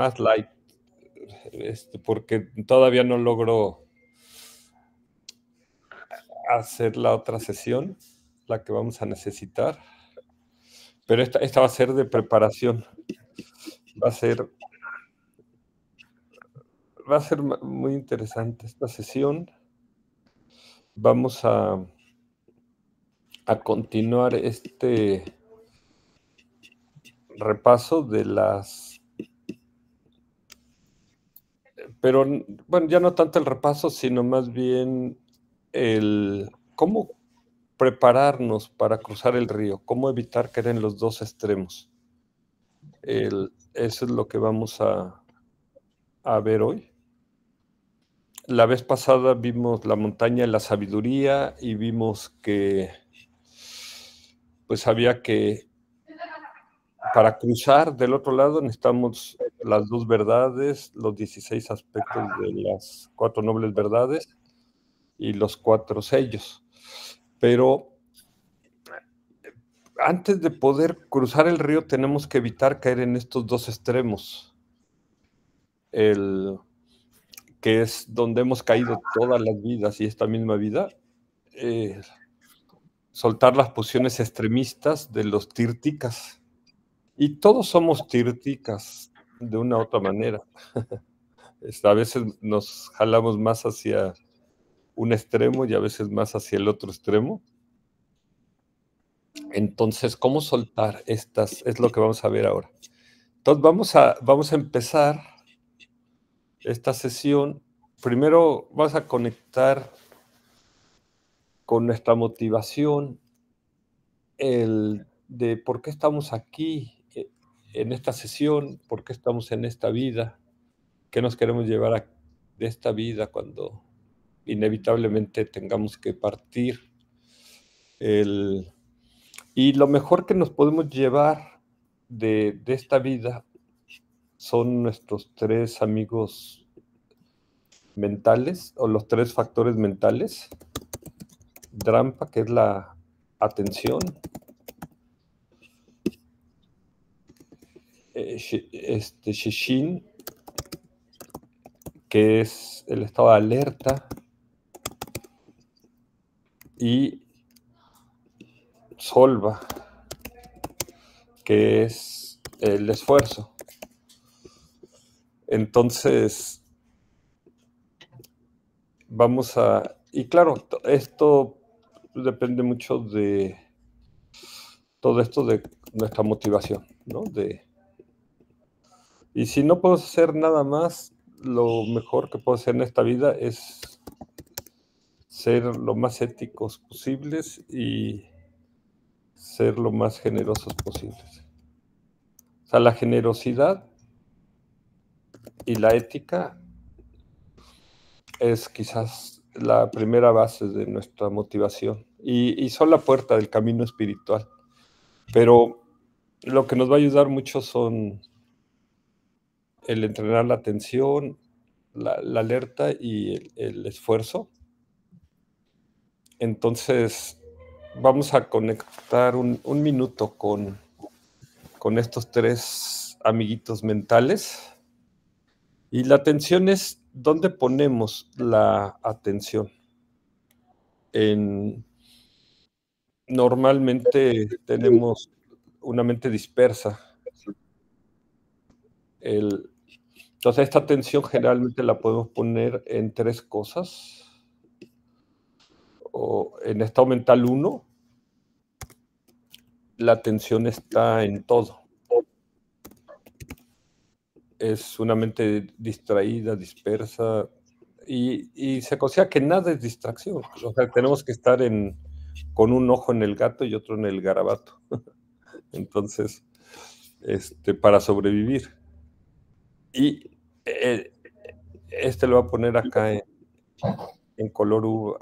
más light, porque todavía no logro hacer la otra sesión, la que vamos a necesitar, pero esta va a ser de preparación. Va a ser muy interesante esta sesión. Vamos a continuar este repaso de las... Pero, bueno, ya no tanto el repaso, sino más bien el cómo prepararnos para cruzar el río, cómo evitar caer en los dos extremos. Eso es lo que vamos a ver hoy. La vez pasada vimos la montaña de la sabiduría y vimos que pues había que, para cruzar del otro lado necesitamos las dos verdades, los 16 aspectos de las 4 nobles verdades y los 4 sellos. Pero antes de poder cruzar el río tenemos que evitar caer en estos dos extremos. Que es donde hemos caído todas las vidas y esta misma vida, soltar las posiciones extremistas de los tirticas. Y todos somos tirticas de una u otra manera. A veces nos jalamos más hacia un extremo y a veces más hacia el otro extremo. Entonces, ¿cómo soltar estas? Es lo que vamos a ver ahora. Entonces, vamos a empezar esta sesión. Primero vamos a conectar con nuestra motivación, de por qué estamos aquí en esta sesión, por qué estamos en esta vida, qué nos queremos llevar de esta vida cuando inevitablemente tengamos que partir. Y lo mejor que nos podemos llevar de esta vida son nuestros 3 amigos mentales, o los 3 factores mentales. Drampa, que es la atención. Shishin, que es el estado de alerta. Y Solva, que es el esfuerzo. Entonces, y claro, esto depende mucho de todo esto de nuestra motivación, ¿no? Y si no puedo hacer nada más, lo mejor que puedo hacer en esta vida es ser lo más éticos posibles y ser lo más generosos posibles. O sea, la generosidad y la ética es quizás la primera base de nuestra motivación y son la puerta del camino espiritual. Pero lo que nos va a ayudar mucho son el entrenar la atención, la alerta y el esfuerzo. Entonces, vamos a conectar un minuto con estos 3 amiguitos mentales. Y la atención es, ¿dónde ponemos la atención? Normalmente tenemos una mente dispersa. Entonces, esta atención generalmente la podemos poner en 3 cosas. O en estado mental 1, la atención está en todo. Es una mente distraída, dispersa, y se considera que nada es distracción. O sea, tenemos que estar con un ojo en el gato y otro en el garabato. Entonces, para sobrevivir. Y lo voy a poner acá en color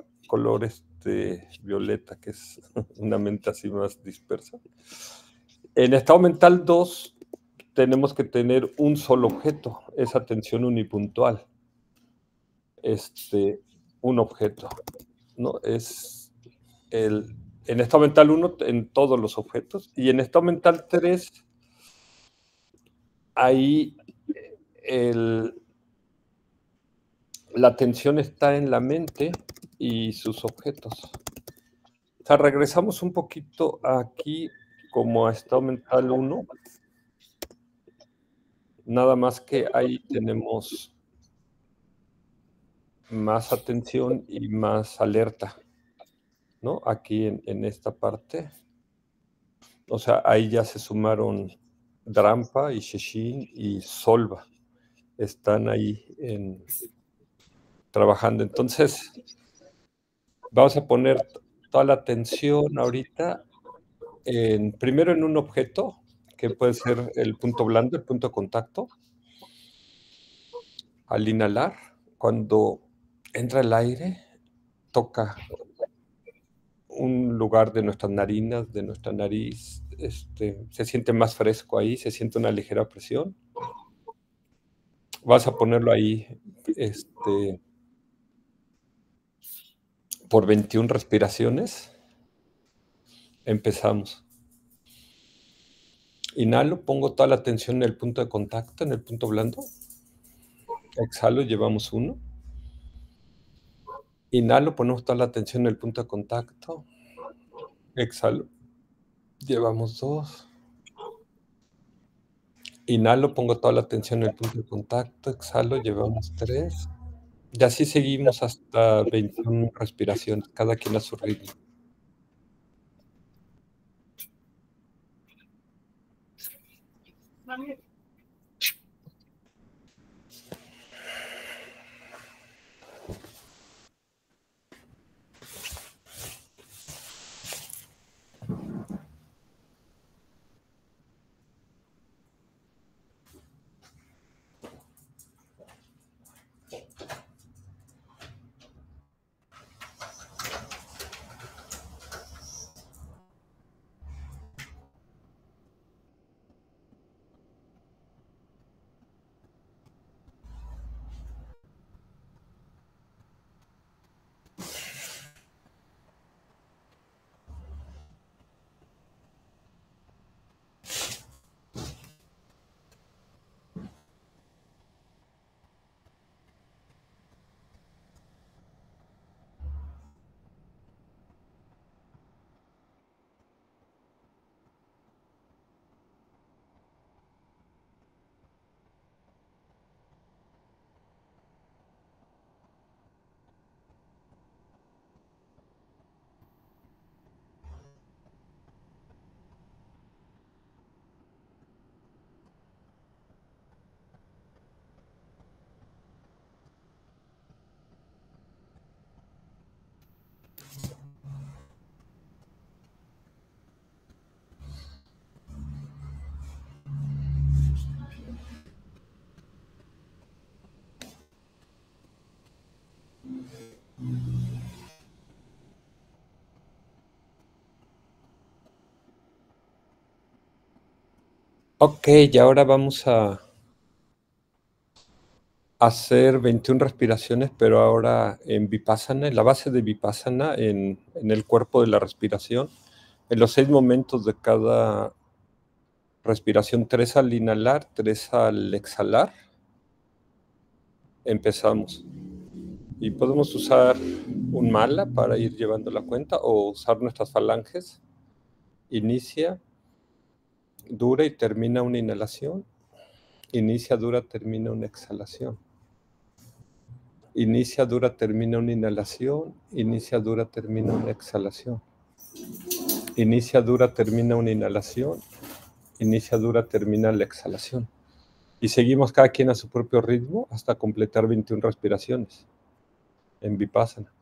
violeta, que es una mente así más dispersa. En estado mental 2 tenemos que tener un solo objeto, es atención unipuntual. Un objeto, ¿no? Es en estado mental 1 en todos los objetos, y en estado mental 3 ahí la atención está en la mente y sus objetos. O sea, regresamos un poquito aquí como a estado mental 1, nada más que ahí tenemos más atención y más alerta, ¿no? Aquí en esta parte. O sea, ahí ya se sumaron Drampa y Sheshin y Solva. Están ahí trabajando. Entonces, vamos a poner toda la atención ahorita primero en un objeto, que puede ser el punto blando, el punto de contacto. Al inhalar, cuando entra el aire, toca un lugar de nuestras narinas, de nuestra nariz, se siente más fresco ahí, se siente una ligera presión. Vas a ponerlo ahí por 21 respiraciones. Empezamos. Inhalo, pongo toda la atención en el punto de contacto, en el punto blando. Exhalo, llevamos 1. Inhalo, ponemos toda la atención en el punto de contacto. Exhalo, llevamos 2. Inhalo, pongo toda la atención en el punto de contacto. Exhalo, llevamos 3. Y así seguimos hasta 21 respiraciones, cada quien a su ritmo. Ok, y ahora vamos a hacer 21 respiraciones, pero ahora en Vipassana, en la base de Vipassana, en el cuerpo de la respiración, en los 6 momentos de cada respiración, 3 al inhalar, 3 al exhalar. Empezamos. Y podemos usar un mala para ir llevando la cuenta o usar nuestras falanges. Inicia, dura y termina una inhalación. Inicia, dura, termina una exhalación. Inicia, dura, termina una inhalación. Inicia, dura, termina una exhalación. Inicia, dura, termina una inhalación. Inicia, dura, termina la exhalación. Y seguimos cada quien a su propio ritmo hasta completar 21 respiraciones en Vipassana.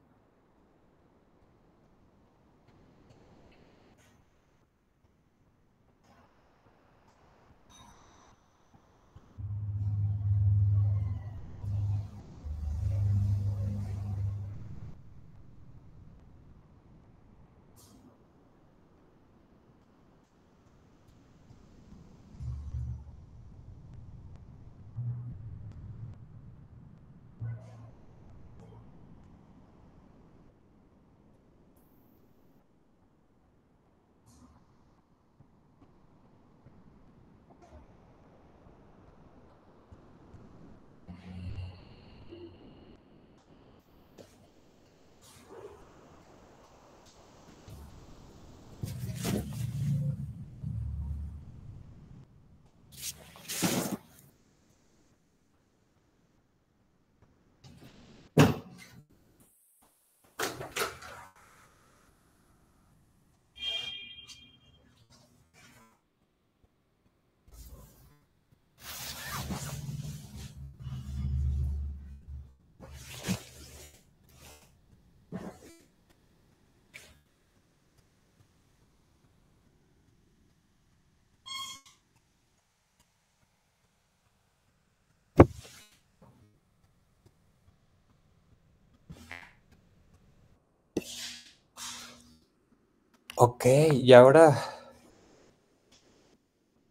Ok, y ahora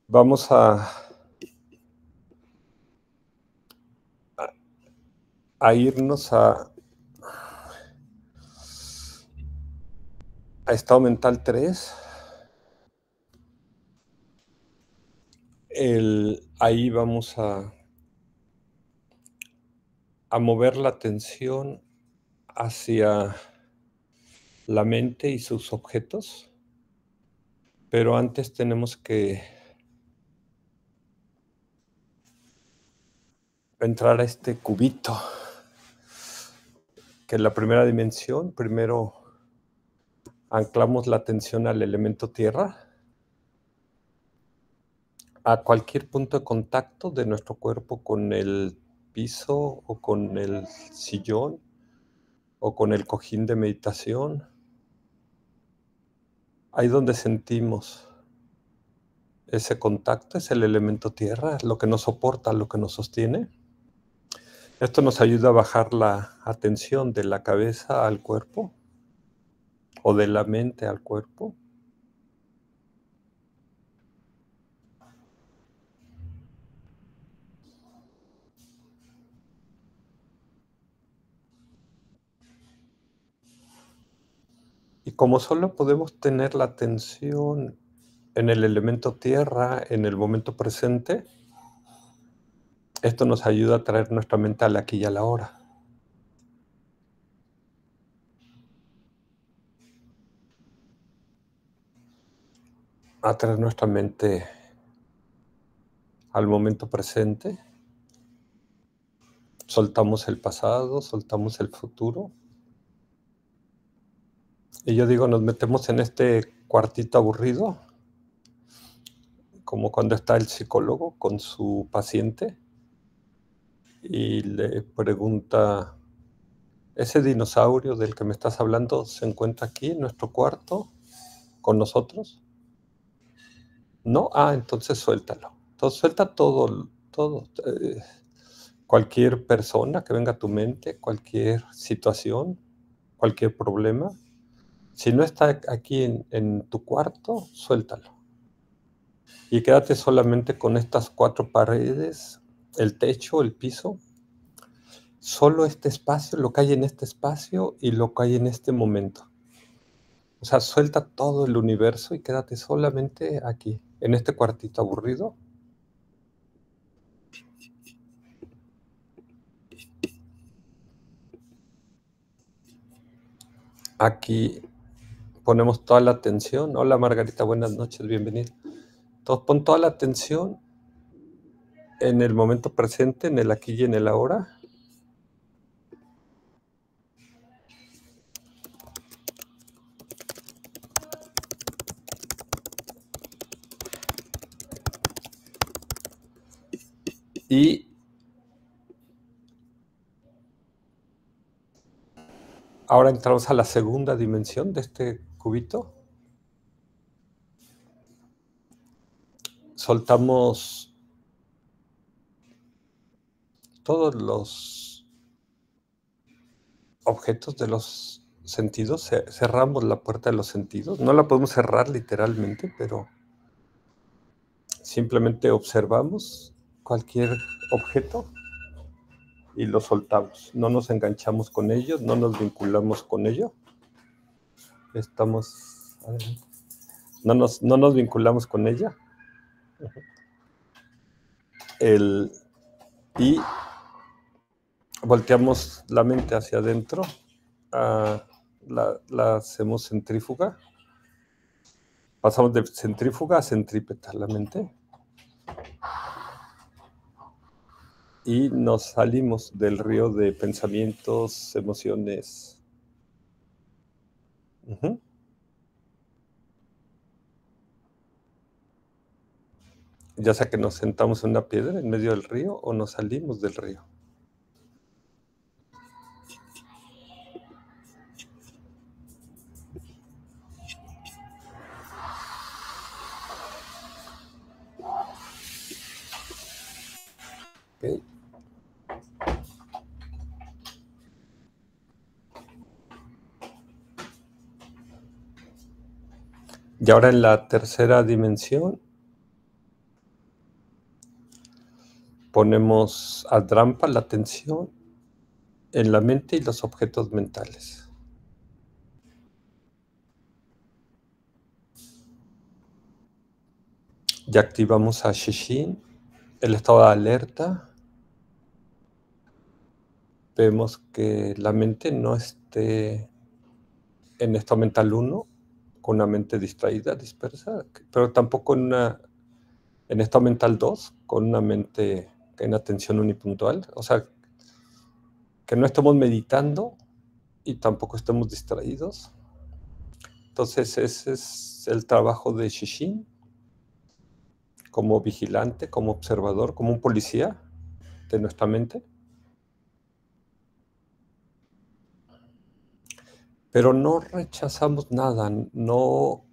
vamos a irnos a estado mental 3. Ahí vamos a mover la atención hacia la mente y sus objetos, pero antes tenemos que entrar a este cubito, que es la primera dimensión. Primero anclamos la atención al elemento tierra, a cualquier punto de contacto de nuestro cuerpo con el piso o con el sillón o con el cojín de meditación. Ahí donde sentimos ese contacto es el elemento tierra, lo que nos soporta, lo que nos sostiene. Esto nos ayuda a bajar la atención de la cabeza al cuerpo o de la mente al cuerpo. Y como solo podemos tener la atención en el elemento tierra, en el momento presente, esto nos ayuda a traer nuestra mente al aquí y a la ahora. A traer nuestra mente al momento presente. Soltamos el pasado, soltamos el futuro. Y yo digo, nos metemos en este cuartito aburrido, como cuando está el psicólogo con su paciente y le pregunta: ¿ese dinosaurio del que me estás hablando se encuentra aquí en nuestro cuarto con nosotros? No, entonces suéltalo. Entonces suelta todo. Cualquier persona que venga a tu mente, cualquier situación, cualquier problema. Si no está aquí en tu cuarto, suéltalo. Y quédate solamente con estas 4 paredes, el techo, el piso. Solo este espacio, lo que hay en este espacio y lo que hay en este momento. O sea, suelta todo el universo y quédate solamente aquí, en este cuartito aburrido. Aquí ponemos toda la atención. Hola Margarita, buenas noches, bienvenida. Entonces pon toda la atención en el momento presente, en el aquí y en el ahora. Y ahora entramos a la segunda dimensión de este cubito. Soltamos todos los objetos de los sentidos, cerramos la puerta de los sentidos. No la podemos cerrar literalmente, pero simplemente observamos cualquier objeto y lo soltamos. No nos enganchamos con ello, no nos vinculamos con ello. No nos vinculamos con ella. Y volteamos la mente hacia adentro. La hacemos centrífuga. Pasamos de centrífuga a centrípeta la mente. Y nos salimos del río de pensamientos, emociones. Ya sea que nos sentamos en una piedra en medio del río o nos salimos del río. Okay. Y ahora en la tercera dimensión ponemos a Drampa la atención en la mente y los objetos mentales. Ya activamos a Shishin, el estado de alerta. Vemos que la mente no esté en estado mental 1, con una mente distraída, dispersa, pero tampoco en estado mental 2, con una mente en atención unipuntual. O sea, que no estemos meditando y tampoco estemos distraídos. Entonces ese es el trabajo de Shishin, como vigilante, como observador, como un policía de nuestra mente. Pero no rechazamos nada, no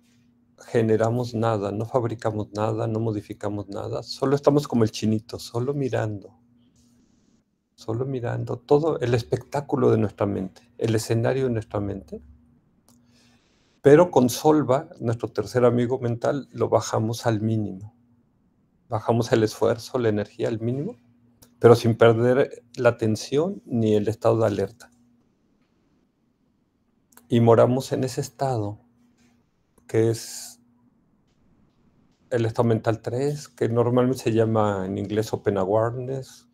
generamos nada, no fabricamos nada, no modificamos nada, solo estamos como el chinito, solo mirando todo el espectáculo de nuestra mente, el escenario de nuestra mente. Pero con Solva, nuestro tercer amigo mental, lo bajamos al mínimo. Bajamos el esfuerzo, la energía al mínimo, pero sin perder la atención ni el estado de alerta. Y moramos en ese estado, que es el estado mental 3, que normalmente se llama en inglés Open Awareness,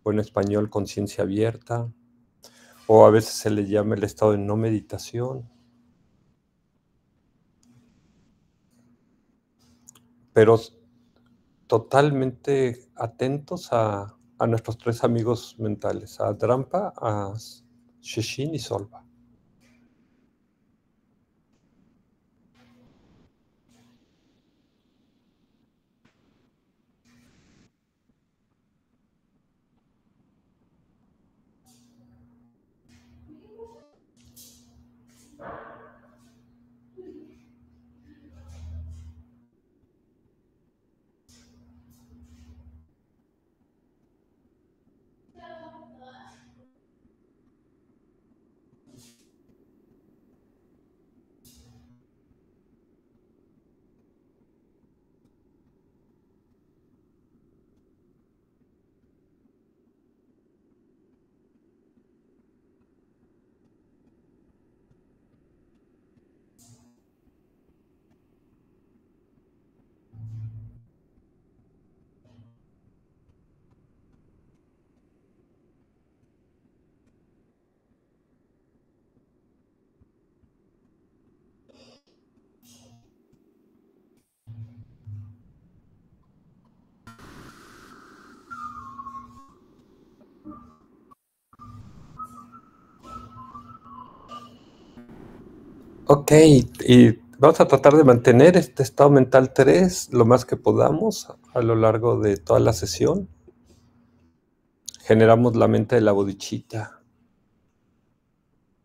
o en español conciencia abierta, o a veces se le llama el estado de no meditación. Pero totalmente atentos a nuestros tres amigos mentales, a Drampa, a Shishin y Solva. Ok, y vamos a tratar de mantener este estado mental 3 lo más que podamos a lo largo de toda la sesión. Generamos la mente de la bodichita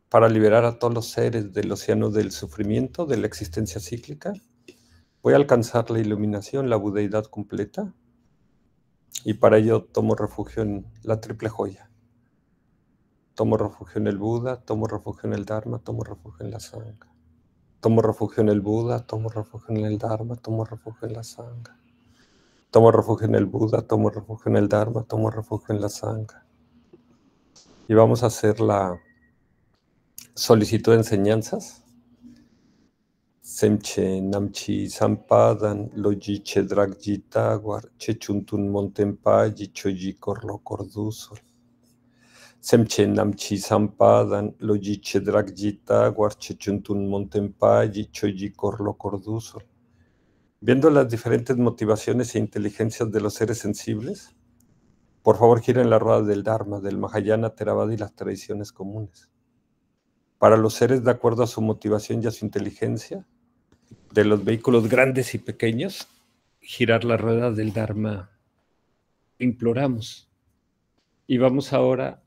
para liberar a todos los seres del océano del sufrimiento, de la existencia cíclica. Voy a alcanzar la iluminación, la budeidad completa, y para ello tomo refugio en la triple joya. Tomo refugio en el Buda, tomo refugio en el Dharma, tomo refugio en la Sangha. Tomo refugio en el Buda, tomo refugio en el Dharma, tomo refugio en la Sangha. Tomo refugio en el Buda, tomo refugio en el Dharma, tomo refugio en la Sangha. Y vamos a hacer la solicitud de enseñanzas. Semche namchi sampadan lojiche dragjita guar chechuntun montempaji choji corlo cordusol. Semche namchi sampadan lojiche dragjita guar chechuntun montempaji choji corlo cordusol. Viendo las diferentes motivaciones e inteligencias de los seres sensibles, por favor giren la rueda del Dharma, del Mahayana, Theravada y las tradiciones comunes. Para los seres de acuerdo a su motivación y a su inteligencia, de los vehículos grandes y pequeños, girar la rueda del Dharma. Imploramos. Y vamos ahora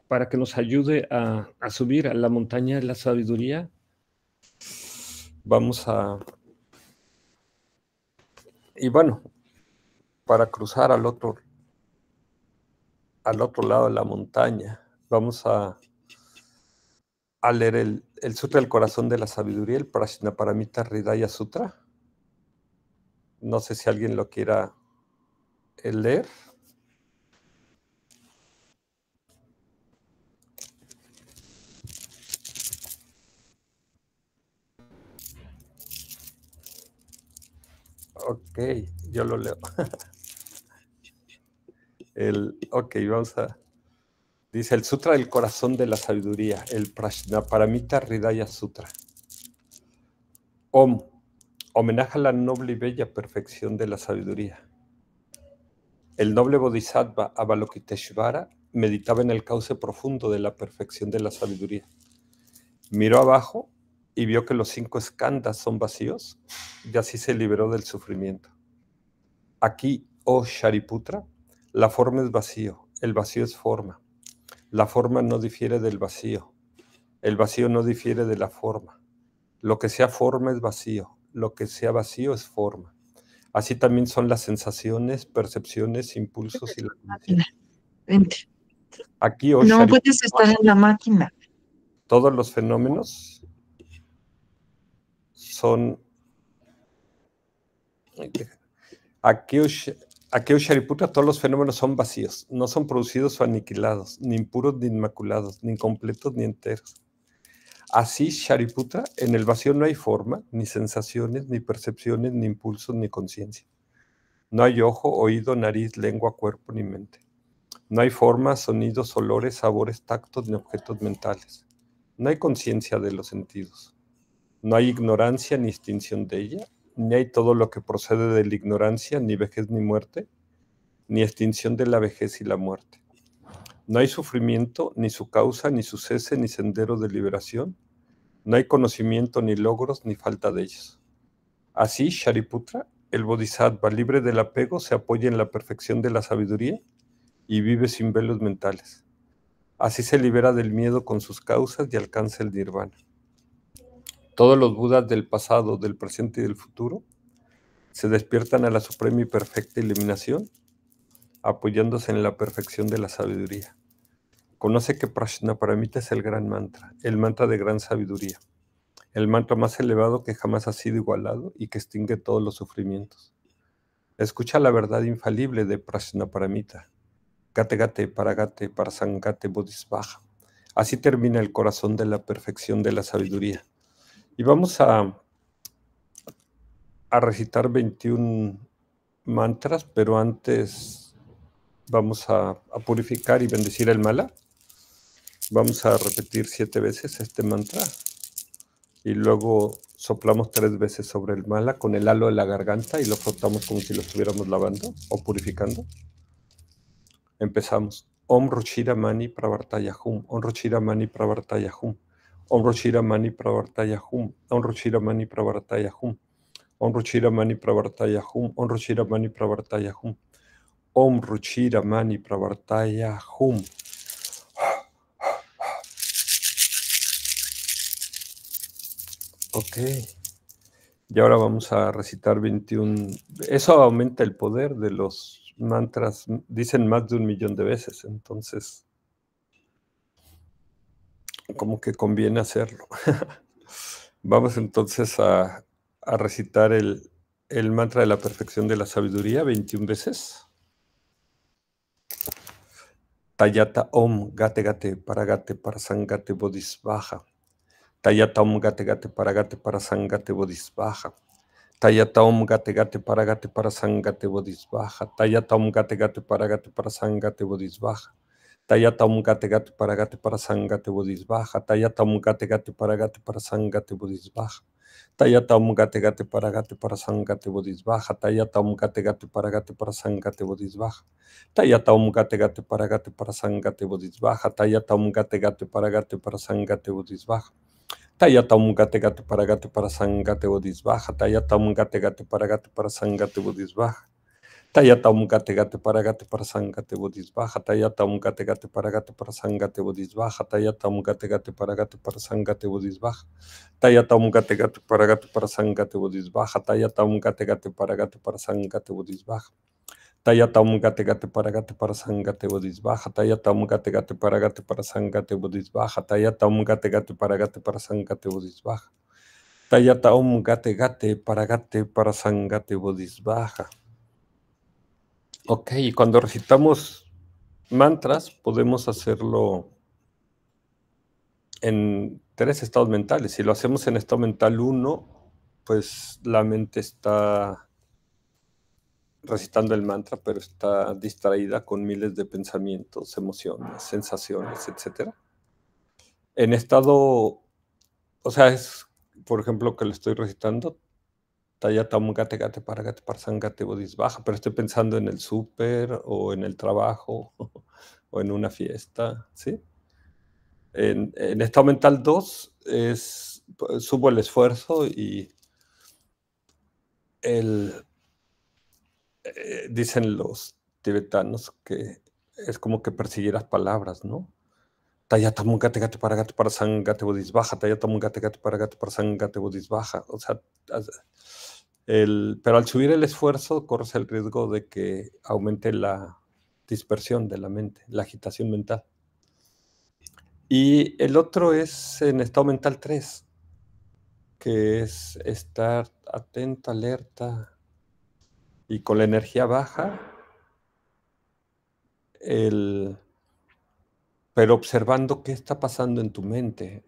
para que nos ayude a subir a la montaña de la sabiduría, vamos y bueno, para cruzar al otro lado de la montaña, vamos a leer el Sutra del Corazón de la Sabiduría, el Prajnaparamita Hridaya Sutra. No sé si alguien lo quiera leer. Ok, yo lo leo. Ok, vamos a... Dice el Sutra del Corazón de la Sabiduría, el Prajnaparamita Hridaya Sutra. Om, homenaje a la noble y bella perfección de la sabiduría. El noble Bodhisattva Avalokiteshvara meditaba en el cauce profundo de la perfección de la sabiduría. Miró abajo y vio que los 5 skandhas son vacíos, y así se liberó del sufrimiento. Aquí, oh Shariputra, la forma es vacío, el vacío es forma. La forma no difiere del vacío, el vacío no difiere de la forma. Lo que sea forma es vacío, lo que sea vacío es forma. Así también son las sensaciones, percepciones, impulsos y la conciencia. Vente. Aquí, oh No Shariputra, puedes estar en la máquina. todos los fenómenos son... Aquí, oh Shariputra, todos los fenómenos son vacíos, no son producidos o aniquilados, ni impuros ni inmaculados, ni incompletos ni enteros. Así, Shariputra, en el vacío no hay forma, ni sensaciones, ni percepciones, ni impulsos, ni conciencia. No hay ojo, oído, nariz, lengua, cuerpo, ni mente. No hay formas, sonidos, olores, sabores, tactos, ni objetos mentales. No hay conciencia de los sentidos. No hay ignorancia ni extinción de ella, ni hay todo lo que procede de la ignorancia, ni vejez ni muerte, ni extinción de la vejez y la muerte. No hay sufrimiento, ni su causa, ni su cese, ni sendero de liberación. No hay conocimiento, ni logros, ni falta de ellos. Así, Shariputra, el Bodhisattva libre del apego, se apoya en la perfección de la sabiduría y vive sin velos mentales. Así se libera del miedo con sus causas y alcanza el nirvana. Todos los Budas del pasado, del presente y del futuro se despiertan a la suprema y perfecta iluminación, apoyándose en la perfección de la sabiduría. Conoce que Prajnaparamita es el gran mantra, el mantra de gran sabiduría, el mantra más elevado que jamás ha sido igualado y que extingue todos los sufrimientos. Escucha la verdad infalible de Prajnaparamita. Gate Gate Paragate Parasangate Bodhisvaha. Así termina el corazón de la perfección de la sabiduría. Y vamos a recitar 21 mantras, pero antes vamos a purificar y bendecir el mala. Vamos a repetir 7 veces este mantra y luego soplamos 3 veces sobre el mala con el halo de la garganta y lo frotamos como si lo estuviéramos lavando o purificando. Empezamos. Om Ruchira Mani Pravartaya Hum. Om Ruchira Mani Pravartaya Hum. Om Ruchira Mani Pravartaya Hum. Om Ruchira Mani Pravartaya Hum. Om Ruchira Mani Pravartaya Hum. Om Ruchira Mani Pravartaya Hum. Om Ruchira Mani Pravartaya Hum. Ok. Y ahora vamos a recitar 21. Eso aumenta el poder de los mantras. Dicen más de 1,000,000 de veces. Entonces, como que conviene hacerlo. Vamos entonces a recitar el mantra de la perfección de la sabiduría 21 veces. Tayata Om Gate Gate Paragate Parasangate Bodhisvaha. Tayata Om Gate Gate Paragate Parasangate Bodhisvaha. Tayata Om Gate Gate Paragate Parasangate Bodhisvaha. Tayata Om Gate Gate Paragate Parasangate Bodhisvaha. Tayata Om Gate Gate Paragate Parasangate Bodhisvaha. Tayata Om Gate Gate Paragate Parasangate Bodhisvaha. Tayata Om Gate Gate Paragate Parasangate Bodhisvaha. Tayata Om Gate Gate Paragate Parasangate Bodhisvaha. Tayata Om Gate Gate Paragate Parasangate Bodhisvaha. Tayata Om Gate Gate Paragate Parasangate Bodhisvaha. Tayata Om Gate Gate Paragate Parasangate Bodhisvaha. Tayata Om Gate Gate Paragate Parasangate Bodhisvaha. Tayata Om Gate Gate Paragate Parasangate Bodhisvaha. Tayata Om Gate Gate Paragate Parasangate Bodhisvaha. Tayata Om Gate Gate Paragate Parasangate Bodhisvaha. Tayata Om Gate Gate Paragate Parasangate Bodhisvaha. Tayata Om Gate Gate Paragate Parasangate Bodhisvaha. Tayatam gate gate parasangate bodhisvaha. Tayatam gate gate parasangate bodhisvaha. Tayatam gate gate parasangate bodhisvaha. Tayatam gate gate parasangate bodhisvaha. Ok, y cuando recitamos mantras podemos hacerlo en 3 estados mentales. Si lo hacemos en estado mental 1, pues la mente está recitando el mantra, pero está distraída con miles de pensamientos, emociones, sensaciones, etc. En estado, o sea, es, por ejemplo, que lo estoy recitando, Tayatam gate gate parasangate bodhisvaha, pero estoy pensando en el súper o en el trabajo o en una fiesta, ¿sí? En estado mental 2 subo el esfuerzo y dicen los tibetanos que es como que persiguieras palabras, ¿no? Tayatam gate gate parasangate bodhisvaha, tayatam gate gate parasangate bodhisvaha. O sea, pero al subir el esfuerzo corres el riesgo de que aumente la dispersión de la mente, la agitación mental. Y el otro es en estado mental 3, que es estar atento, alerta y con la energía baja, pero observando qué está pasando en tu mente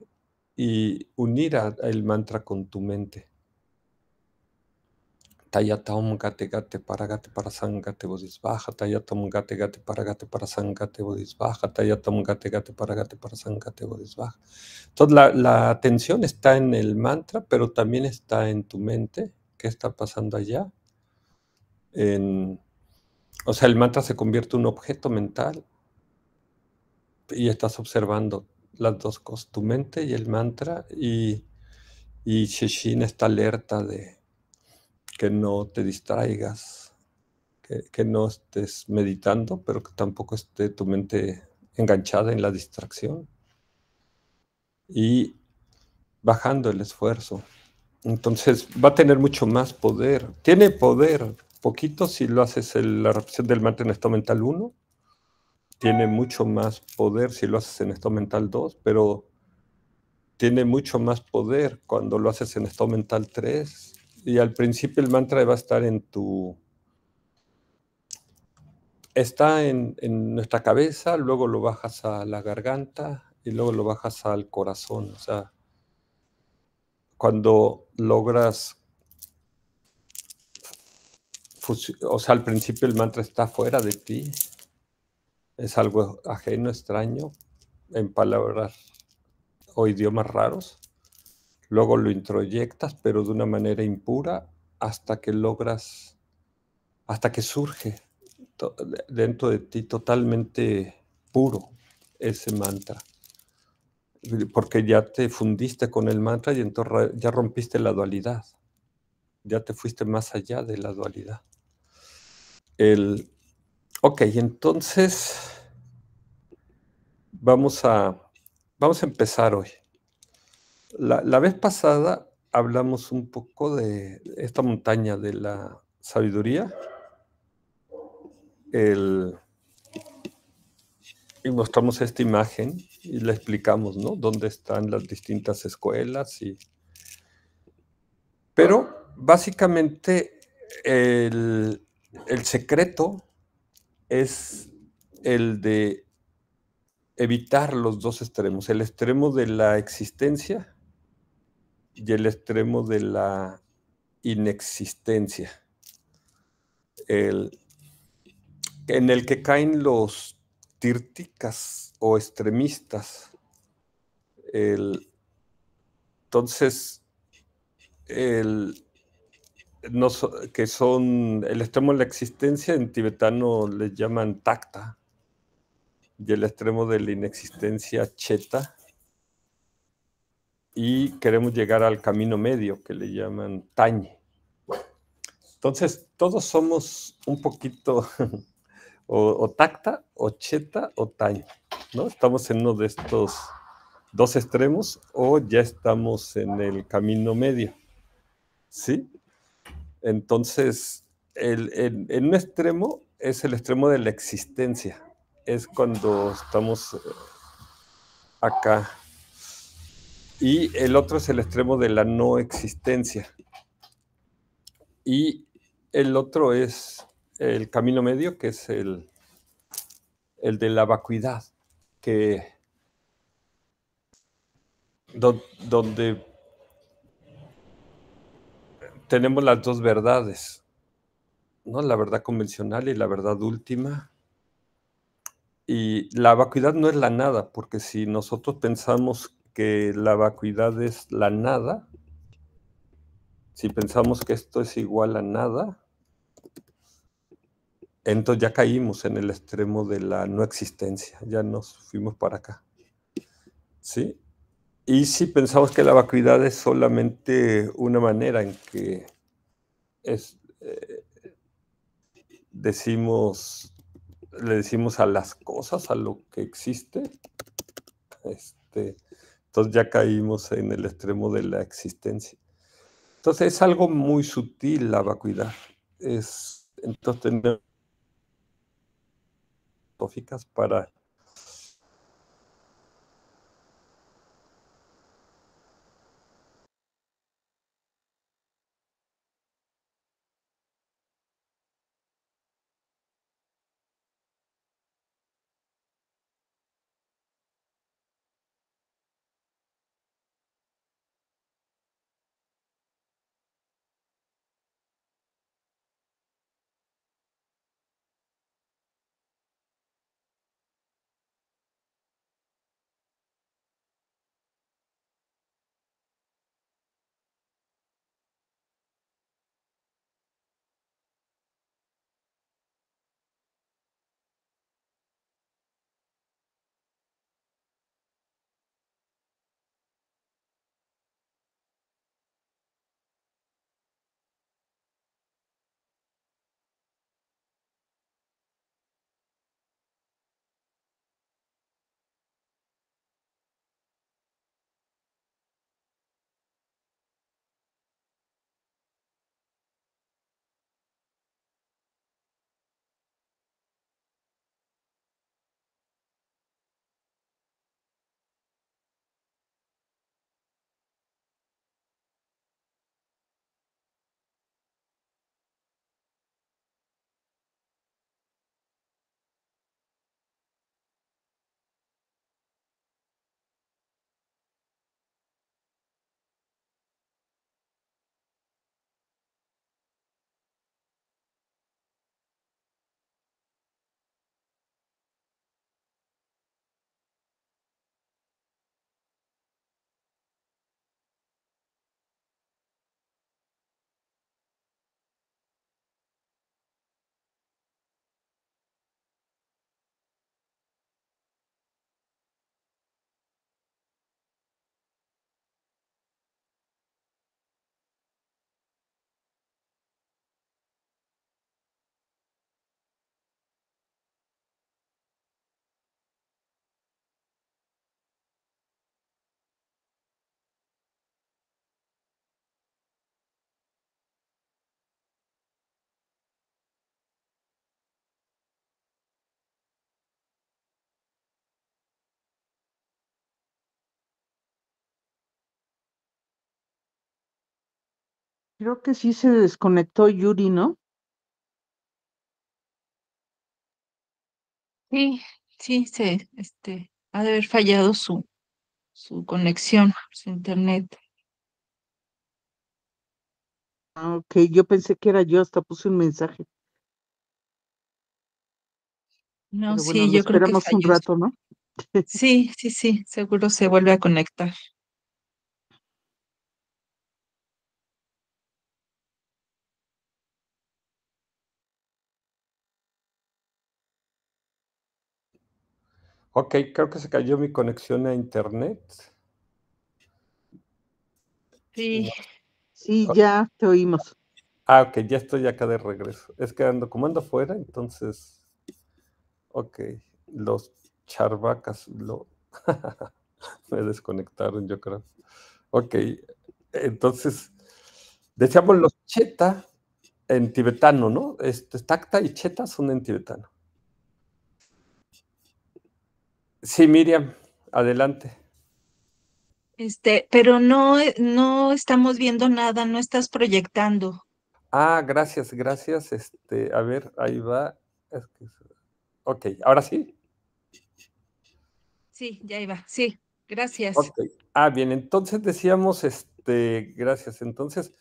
y unir el mantra con tu mente. Tayatam gate gate parasangate bodhisvaha, tayatam gate gate parasangate bodhisvaha, tayatam gate gate parasangate bodhisvaha. Entonces la atención está en el mantra, pero también está en tu mente. ¿Qué está pasando allá? O sea, el mantra se convierte en un objeto mental y estás observando las dos cosas, tu mente y el mantra, y Shishin está alerta de que no te distraigas, que no estés meditando, pero que tampoco esté tu mente enganchada en la distracción y bajando el esfuerzo. Entonces va a tener mucho más poder. Tiene poder, poquito si lo haces la repetición del mantra en estado mental 1. Tiene mucho más poder si lo haces en estado mental 2, pero tiene mucho más poder cuando lo haces en estado mental 3. Y al principio el mantra va a estar está en nuestra cabeza, luego lo bajas a la garganta y luego lo bajas al corazón. O sea, cuando logras, o sea, al principio el mantra está fuera de ti, es algo ajeno, extraño, en palabras o idiomas raros. Luego lo introyectas, pero de una manera impura, hasta que logras, hasta que surge dentro de ti totalmente puro ese mantra. Porque ya te fundiste con el mantra y entonces ya rompiste la dualidad. Ya te fuiste más allá de la dualidad. Ok, entonces vamos a empezar hoy. La vez pasada hablamos un poco de esta montaña de la sabiduría. Y mostramos esta imagen y le explicamos, ¿no? Dónde están las distintas escuelas. Pero básicamente el secreto es el de evitar los dos extremos, el extremo de la existencia y el extremo de la inexistencia, en el que caen los tirtikas o extremistas. Entonces, que son el extremo de la existencia, en tibetano les llaman takta, y el extremo de la inexistencia cheta, y queremos llegar al camino medio, que le llaman tañe. Entonces, todos somos un poquito o takta, o cheta, o tañe, ¿no? Estamos en uno de estos dos extremos, o ya estamos en el camino medio, ¿sí? Entonces, en un extremo es el extremo de la existencia. Es cuando estamos acá. Y el otro es el extremo de la no existencia. Y el otro es el camino medio, que es el de la vacuidad, que donde tenemos las dos verdades, ¿no? La verdad convencional y la verdad última. Y la vacuidad no es la nada, porque si nosotros pensamos que la vacuidad es la nada, si pensamos que esto es igual a nada, entonces ya caímos en el extremo de la no existencia, ya nos fuimos para acá, ¿sí? Y si pensamos que la vacuidad es solamente una manera en que es, le decimos a las cosas, a lo que existe, entonces ya caímos en el extremo de la existencia. Entonces es algo muy sutil la vacuidad. Entonces tenemos filosóficas para... Creo que sí se desconectó Yuri, ¿no? Sí, sí, ha de haber fallado su conexión, su internet. Ah, ok, yo pensé que era yo, hasta puse un mensaje. No, Pero bueno, sí, lo yo creo que esperamos un falló. rato, ¿no? Sí, sí, sí, seguro se vuelve a conectar. Ok, creo que se cayó mi conexión a internet. Sí, Sí, ya te oímos. Ok, ya estoy acá de regreso. Es que como ando fuera, entonces... Ok, los charvacas me desconectaron, yo creo. Ok, entonces, decíamos los cheta, en tibetano, ¿no? Tacta y cheta son en tibetano. Sí, Miriam, adelante. Pero no estamos viendo nada, no estás proyectando. Ah, gracias, gracias. A ver, ahí va. Ok, ahora sí. Sí, ya iba. Sí, gracias. Ok. Ah, bien, entonces decíamos, gracias. Entonces,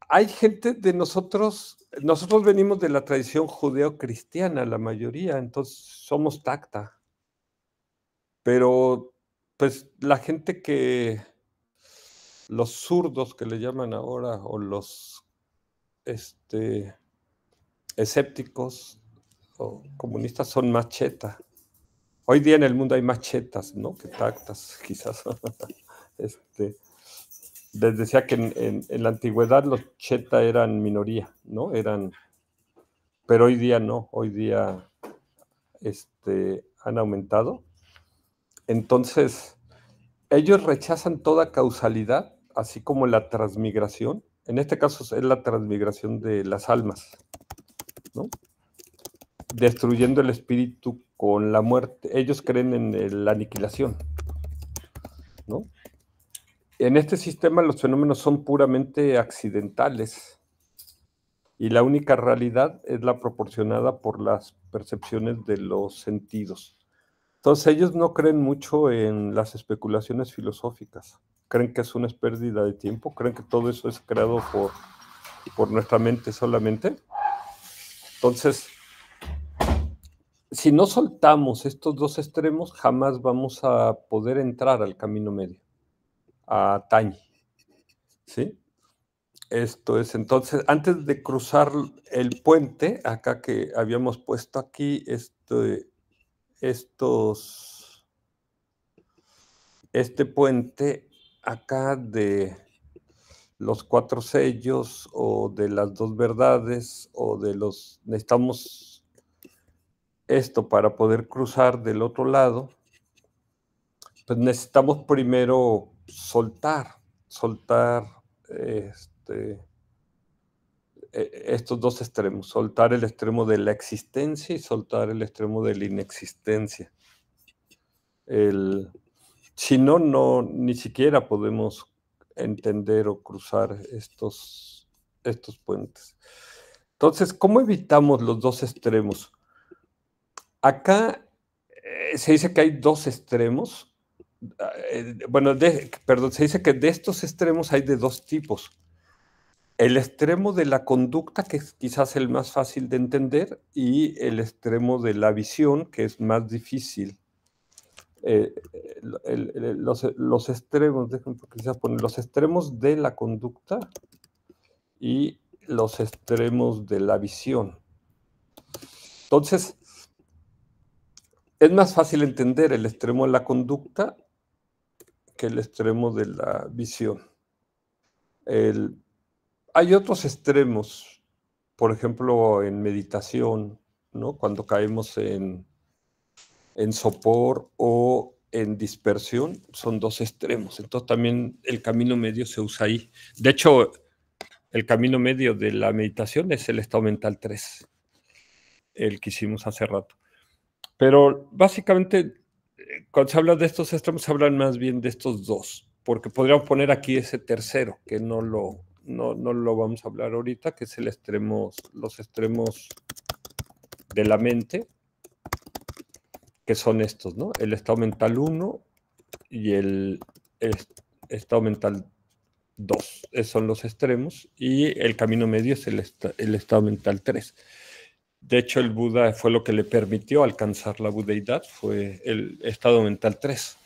hay gente de nosotros venimos de la tradición judeo-cristiana, la mayoría, entonces somos tacta. Pero, pues, la gente los zurdos que le llaman ahora, o los escépticos o comunistas son más cheta. Hoy día en el mundo hay más chetas, ¿no? Que tactas, quizás. Les decía que en la antigüedad los cheta eran minoría, ¿no? Pero hoy día no, hoy día han aumentado. Entonces, ellos rechazan toda causalidad, así como la transmigración. En este caso es la transmigración de las almas, ¿no? Destruyendo el espíritu con la muerte. Ellos creen en la aniquilación, ¿no? En este sistema los fenómenos son puramente accidentales y la única realidad es la proporcionada por las percepciones de los sentidos. Entonces ellos no creen mucho en las especulaciones filosóficas, creen que es una pérdida de tiempo, creen que todo eso es creado por nuestra mente solamente. Entonces, si no soltamos estos dos extremos, jamás vamos a poder entrar al camino medio, a Tañi, ¿sí? Esto es, entonces, antes de cruzar el puente, acá que habíamos puesto aquí, este puente acá de los 4 sellos o de las 2 verdades o necesitamos esto para poder cruzar del otro lado, pues necesitamos primero soltar estos dos extremos, soltar el extremo de la existencia y soltar el extremo de la inexistencia. Si no, ni siquiera podemos entender o cruzar estos puentes. Entonces, ¿cómo evitamos los dos extremos? Acá se dice que hay dos extremos. Perdón, se dice que de estos extremos hay de dos tipos. El extremo de la conducta, que es quizás el más fácil de entender, y el extremo de la visión, que es más difícil. Los extremos, quizás poner los extremos de la conducta y los extremos de la visión. Entonces, es más fácil entender el extremo de la conducta que el extremo de la visión. Hay otros extremos, por ejemplo, en meditación, ¿no? Cuando caemos en sopor o en dispersión, son dos extremos. Entonces también el camino medio se usa ahí. De hecho, el camino medio de la meditación es el estado mental 3, el que hicimos hace rato. Pero básicamente, cuando se habla de estos extremos, se hablan más bien de estos dos, porque podríamos poner aquí ese tercero, que no lo vamos a hablar ahorita, que es los extremos de la mente, que son estos, ¿no? El estado mental 1 y el estado mental 2, esos son los extremos, y el camino medio es el estado mental 3. De hecho, el Buda fue lo que le permitió alcanzar la budeidad, fue el estado mental 3.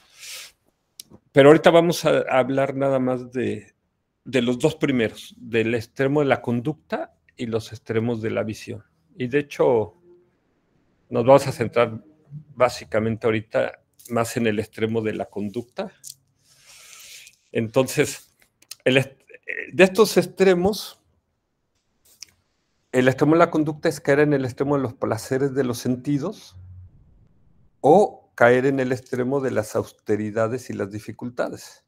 Pero ahorita vamos a hablar nada más de los dos primeros, del extremo de la conducta y los extremos de la visión. Y de hecho, nos vamos a centrar básicamente ahorita más en el extremo de la conducta. Entonces, de estos extremos, el extremo de la conducta es caer en el extremo de los placeres de los sentidos o caer en el extremo de las austeridades y las dificultades.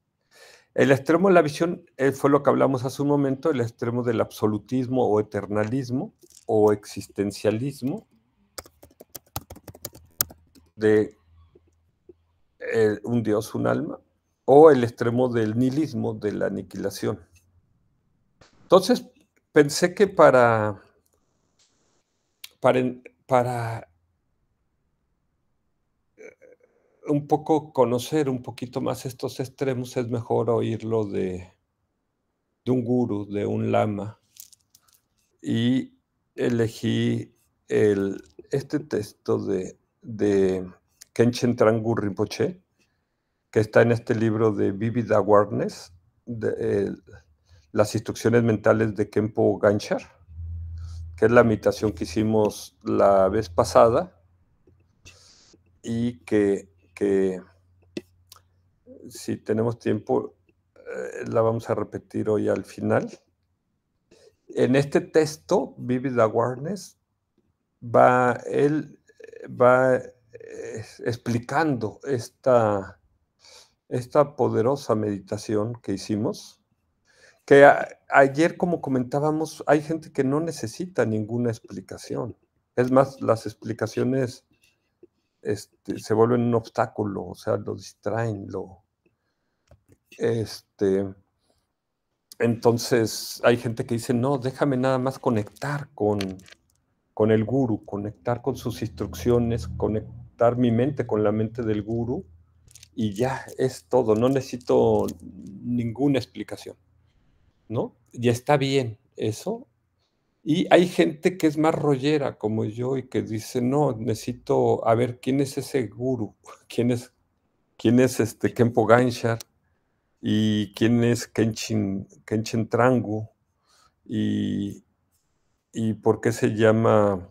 El extremo de la visión fue lo que hablamos hace un momento, el extremo del absolutismo o eternalismo o existencialismo, de un Dios, un alma, o el extremo del nihilismo, de la aniquilación. Entonces, pensé que para un poco conocer un poquito más estos extremos, es mejor oírlo de un gurú, de un lama, y elegí este texto de Khenchen Trangu Rinpoche, que está en este libro de Vivid Awareness, las instrucciones mentales de Khenpo Ganchar, que es la meditación que hicimos la vez pasada y que si tenemos tiempo la vamos a repetir hoy al final. En este texto, Vivid Awareness, él va explicando esta poderosa meditación que hicimos, que ayer, como comentábamos, hay gente que no necesita ninguna explicación. Es más, las explicaciones se vuelven un obstáculo, o sea, lo distraen, entonces hay gente que dice, no, déjame nada más conectar con el gurú, conectar con sus instrucciones, conectar mi mente con la mente del gurú, y ya es todo, no necesito ninguna explicación, ¿no? Y está bien eso. Y hay gente que es más rollera como yo y que dice, no, necesito, a ver, ¿quién es ese gurú? ¿Quién es Khenpo Ganchar? ¿Y quién es Khenchen Trangu? ¿Y por qué se llama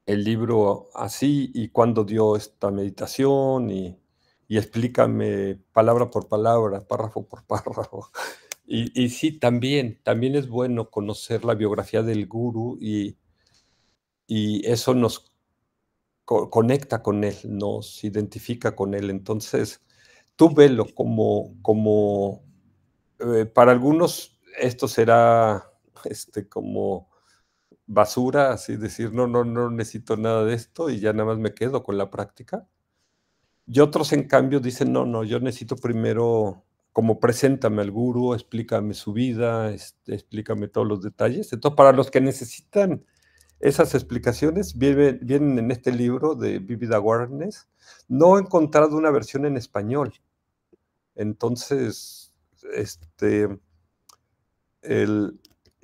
el libro así? ¿Y cuándo dio esta meditación? Y explícame palabra por palabra, párrafo por párrafo. Y sí, también es bueno conocer la biografía del gurú y eso nos conecta con él, nos identifica con él. Entonces, tú velo como para algunos esto será como basura, así decir, no necesito nada de esto y ya nada más me quedo con la práctica. Y otros, en cambio, dicen, no, yo necesito primero, como preséntame al gurú, explícame su vida, explícame todos los detalles. Entonces, para los que necesitan esas explicaciones, vienen en este libro de Vivid Awareness. No he encontrado una versión en español. Entonces,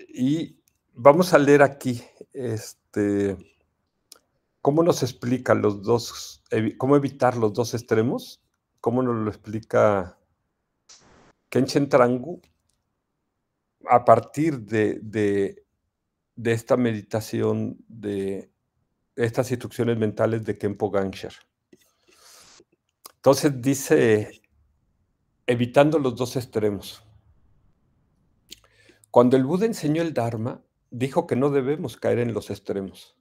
y vamos a leer aquí, ¿cómo nos explica los dos, cómo evitar los dos extremos? ¿Cómo nos lo explica Khenchen Trangu a partir de esta meditación, de estas instrucciones mentales de Khenpo Ganchar? Entonces dice, evitando los dos extremos. Cuando el Buda enseñó el Dharma, dijo que no debemos caer en los extremos.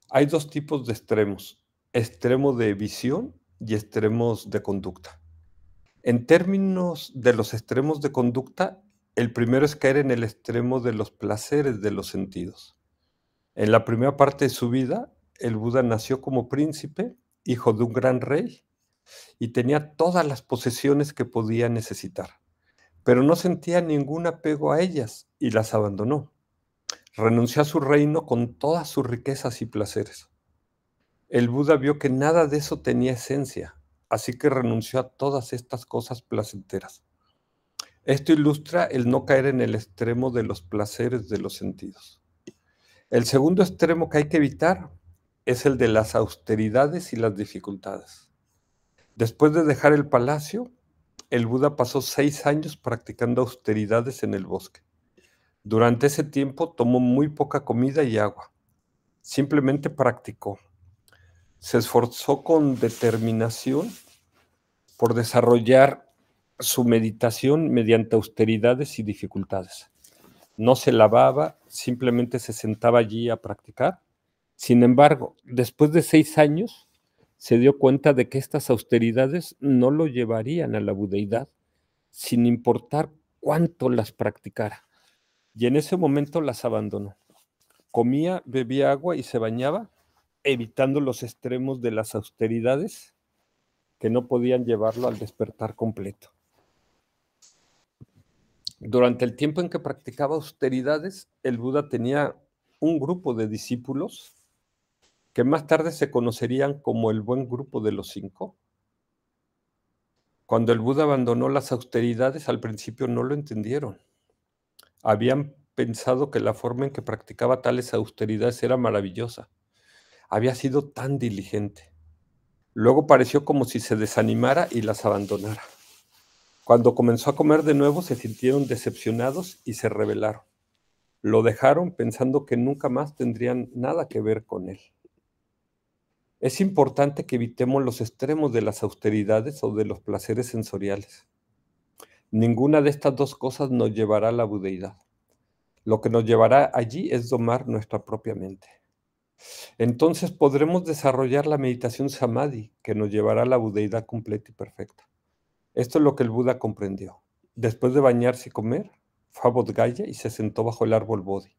Hay dos tipos de extremos, extremo de visión y extremos de conducta. En términos de los extremos de conducta, el primero es caer en el extremo de los placeres de los sentidos. En la primera parte de su vida, el Buda nació como príncipe, hijo de un gran rey, y tenía todas las posesiones que podía necesitar, pero no sentía ningún apego a ellas y las abandonó. Renunció a su reino con todas sus riquezas y placeres. El Buda vio que nada de eso tenía esencia, así que renunció a todas estas cosas placenteras. Esto ilustra el no caer en el extremo de los placeres de los sentidos. El segundo extremo que hay que evitar es el de las austeridades y las dificultades. Después de dejar el palacio, el Buda pasó 6 años practicando austeridades en el bosque. Durante ese tiempo tomó muy poca comida y agua. Simplemente practicó. Se esforzó con determinación por desarrollar su meditación mediante austeridades y dificultades. No se lavaba, simplemente se sentaba allí a practicar. Sin embargo, después de 6 años, se dio cuenta de que estas austeridades no lo llevarían a la budeidad, sin importar cuánto las practicara. Y en ese momento las abandonó. Comía, bebía agua y se bañaba, evitando los extremos de las austeridades que no podían llevarlo al despertar completo. Durante el tiempo en que practicaba austeridades, el Buda tenía un grupo de discípulos que más tarde se conocerían como el buen grupo de los 5. Cuando el Buda abandonó las austeridades, al principio no lo entendieron. Habían pensado que la forma en que practicaba tales austeridades era maravillosa. Había sido tan diligente. Luego pareció como si se desanimara y las abandonara. Cuando comenzó a comer de nuevo, se sintieron decepcionados y se rebelaron. Lo dejaron pensando que nunca más tendrían nada que ver con él. Es importante que evitemos los extremos de las austeridades o de los placeres sensoriales. Ninguna de estas dos cosas nos llevará a la budeidad. Lo que nos llevará allí es domar nuestra propia mente. Entonces podremos desarrollar la meditación samadhi, que nos llevará a la budeidad completa y perfecta. Esto es lo que el Buda comprendió. Después de bañarse y comer, fue a Bodh Gaya y se sentó bajo el árbol Bodhi.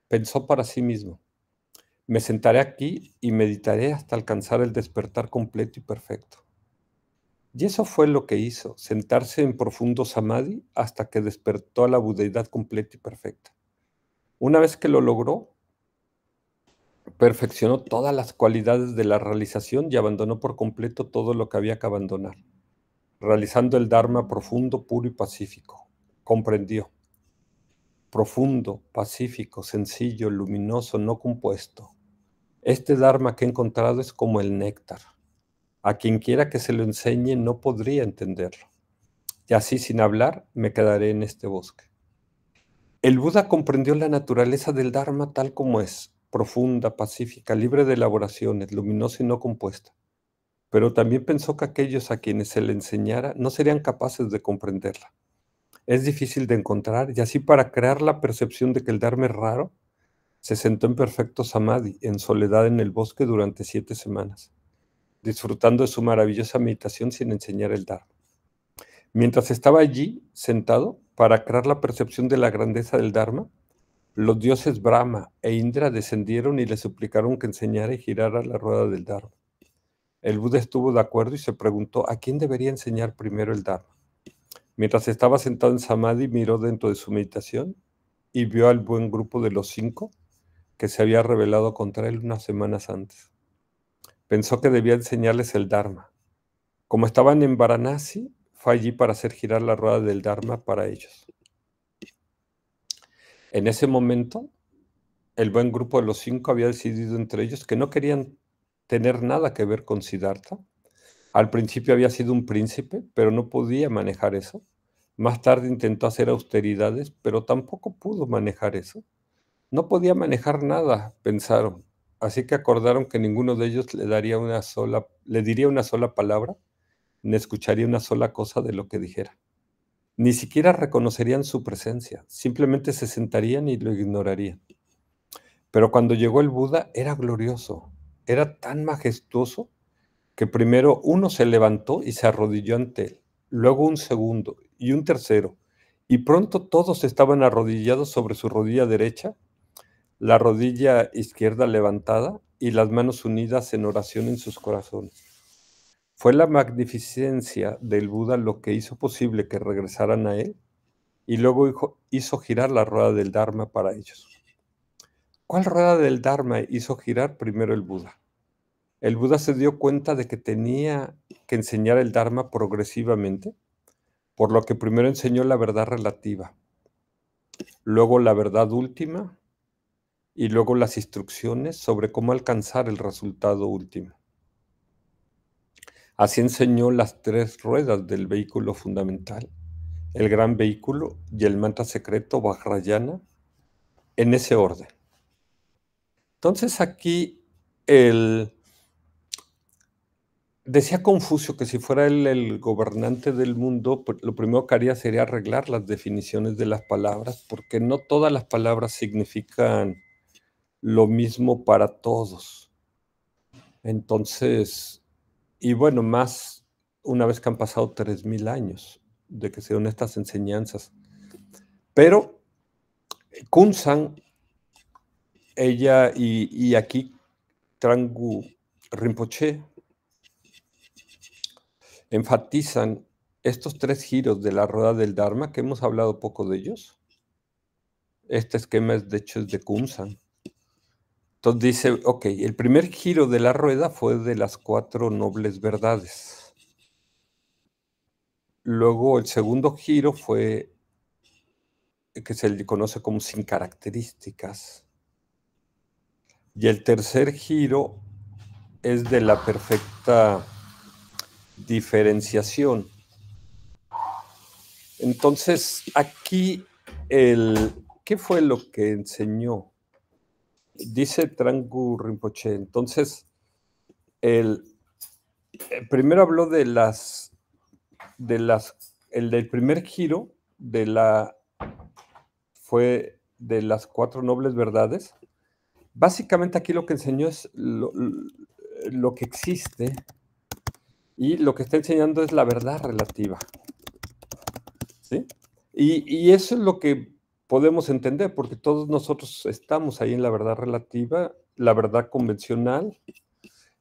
Pensó para sí mismo: me sentaré aquí y meditaré hasta alcanzar el despertar completo y perfecto. Y eso fue lo que hizo, sentarse en profundo samadhi hasta que despertó a la budeidad completa y perfecta. Una vez que lo logró, perfeccionó todas las cualidades de la realización y abandonó por completo todo lo que había que abandonar, realizando el Dharma profundo, puro y pacífico. Comprendió: profundo, pacífico, sencillo, luminoso, no compuesto. Este Dharma que he encontrado es como el néctar. A quien quiera que se lo enseñe no podría entenderlo. Y así, sin hablar, me quedaré en este bosque. El Buda comprendió la naturaleza del Dharma tal como es, profunda, pacífica, libre de elaboraciones, luminosa y no compuesta. Pero también pensó que aquellos a quienes se le enseñara no serían capaces de comprenderla. Es difícil de encontrar, y así, para crear la percepción de que el Dharma es raro, se sentó en perfecto samadhi, en soledad en el bosque durante 7 semanas, disfrutando de su maravillosa meditación sin enseñar el Dharma. Mientras estaba allí, sentado, para crear la percepción de la grandeza del Dharma, los dioses Brahma e Indra descendieron y le suplicaron que enseñara y girara la rueda del Dharma. El Buda estuvo de acuerdo y se preguntó a quién debería enseñar primero el Dharma. Mientras estaba sentado en samadhi, miró dentro de su meditación y vio al buen grupo de los 5 que se había rebelado contra él unas semanas antes. Pensó que debía enseñarles el Dharma. Como estaban en Varanasi, fue allí para hacer girar la rueda del Dharma para ellos. En ese momento, el buen grupo de los 5 había decidido entre ellos que no querían tener nada que ver con Siddhartha. Al principio había sido un príncipe, pero no podía manejar eso. Más tarde intentó hacer austeridades, pero tampoco pudo manejar eso. No podía manejar nada, pensaron. Así que acordaron que ninguno de ellos le diría una sola palabra, ni escucharía una sola cosa de lo que dijera. Ni siquiera reconocerían su presencia, simplemente se sentarían y lo ignorarían. Pero cuando llegó el Buda era glorioso, era tan majestuoso que primero uno se levantó y se arrodilló ante él, luego un segundo y un tercero, y pronto todos estaban arrodillados sobre su rodilla derecha, la rodilla izquierda levantada y las manos unidas en oración en sus corazones. Fue la magnificencia del Buda lo que hizo posible que regresaran a él y luego hizo girar la rueda del Dharma para ellos. ¿Cuál rueda del Dharma hizo girar primero el Buda? El Buda se dio cuenta de que tenía que enseñar el Dharma progresivamente, por lo que primero enseñó la verdad relativa, luego la verdad última y luego las instrucciones sobre cómo alcanzar el resultado último. Así enseñó las 3 ruedas del vehículo fundamental, el gran vehículo y el mantra secreto Vajrayana, en ese orden. Entonces aquí decía Confucio que si fuera él el gobernante del mundo, pues lo primero que haría sería arreglar las definiciones de las palabras, porque no todas las palabras significan lo mismo para todos. Entonces, y bueno, más una vez que han pasado 3000 años. de que sean estas enseñanzas. Pero Kunsan, ella y aquí Trangú Rinpoche enfatizan estos 3 giros de la rueda del Dharma, que hemos hablado poco de ellos. Este esquema, de hecho, es de Kunsan. Entonces dice, ok, el primer giro de la rueda fue de las 4 nobles verdades. Luego el segundo giro fue, que se le conoce como sin características. Y el tercer giro es de la perfecta diferenciación. Entonces, aquí, ¿qué fue lo que enseñó? Dice Trangú Rinpoche. Entonces, primero habló el del primer giro fue de las 4 nobles verdades. Básicamente aquí lo que enseñó es lo que existe, y lo que está enseñando es la verdad relativa. ¿Sí? Y eso es lo que podemos entender, porque todos nosotros estamos ahí en la verdad relativa, la verdad convencional.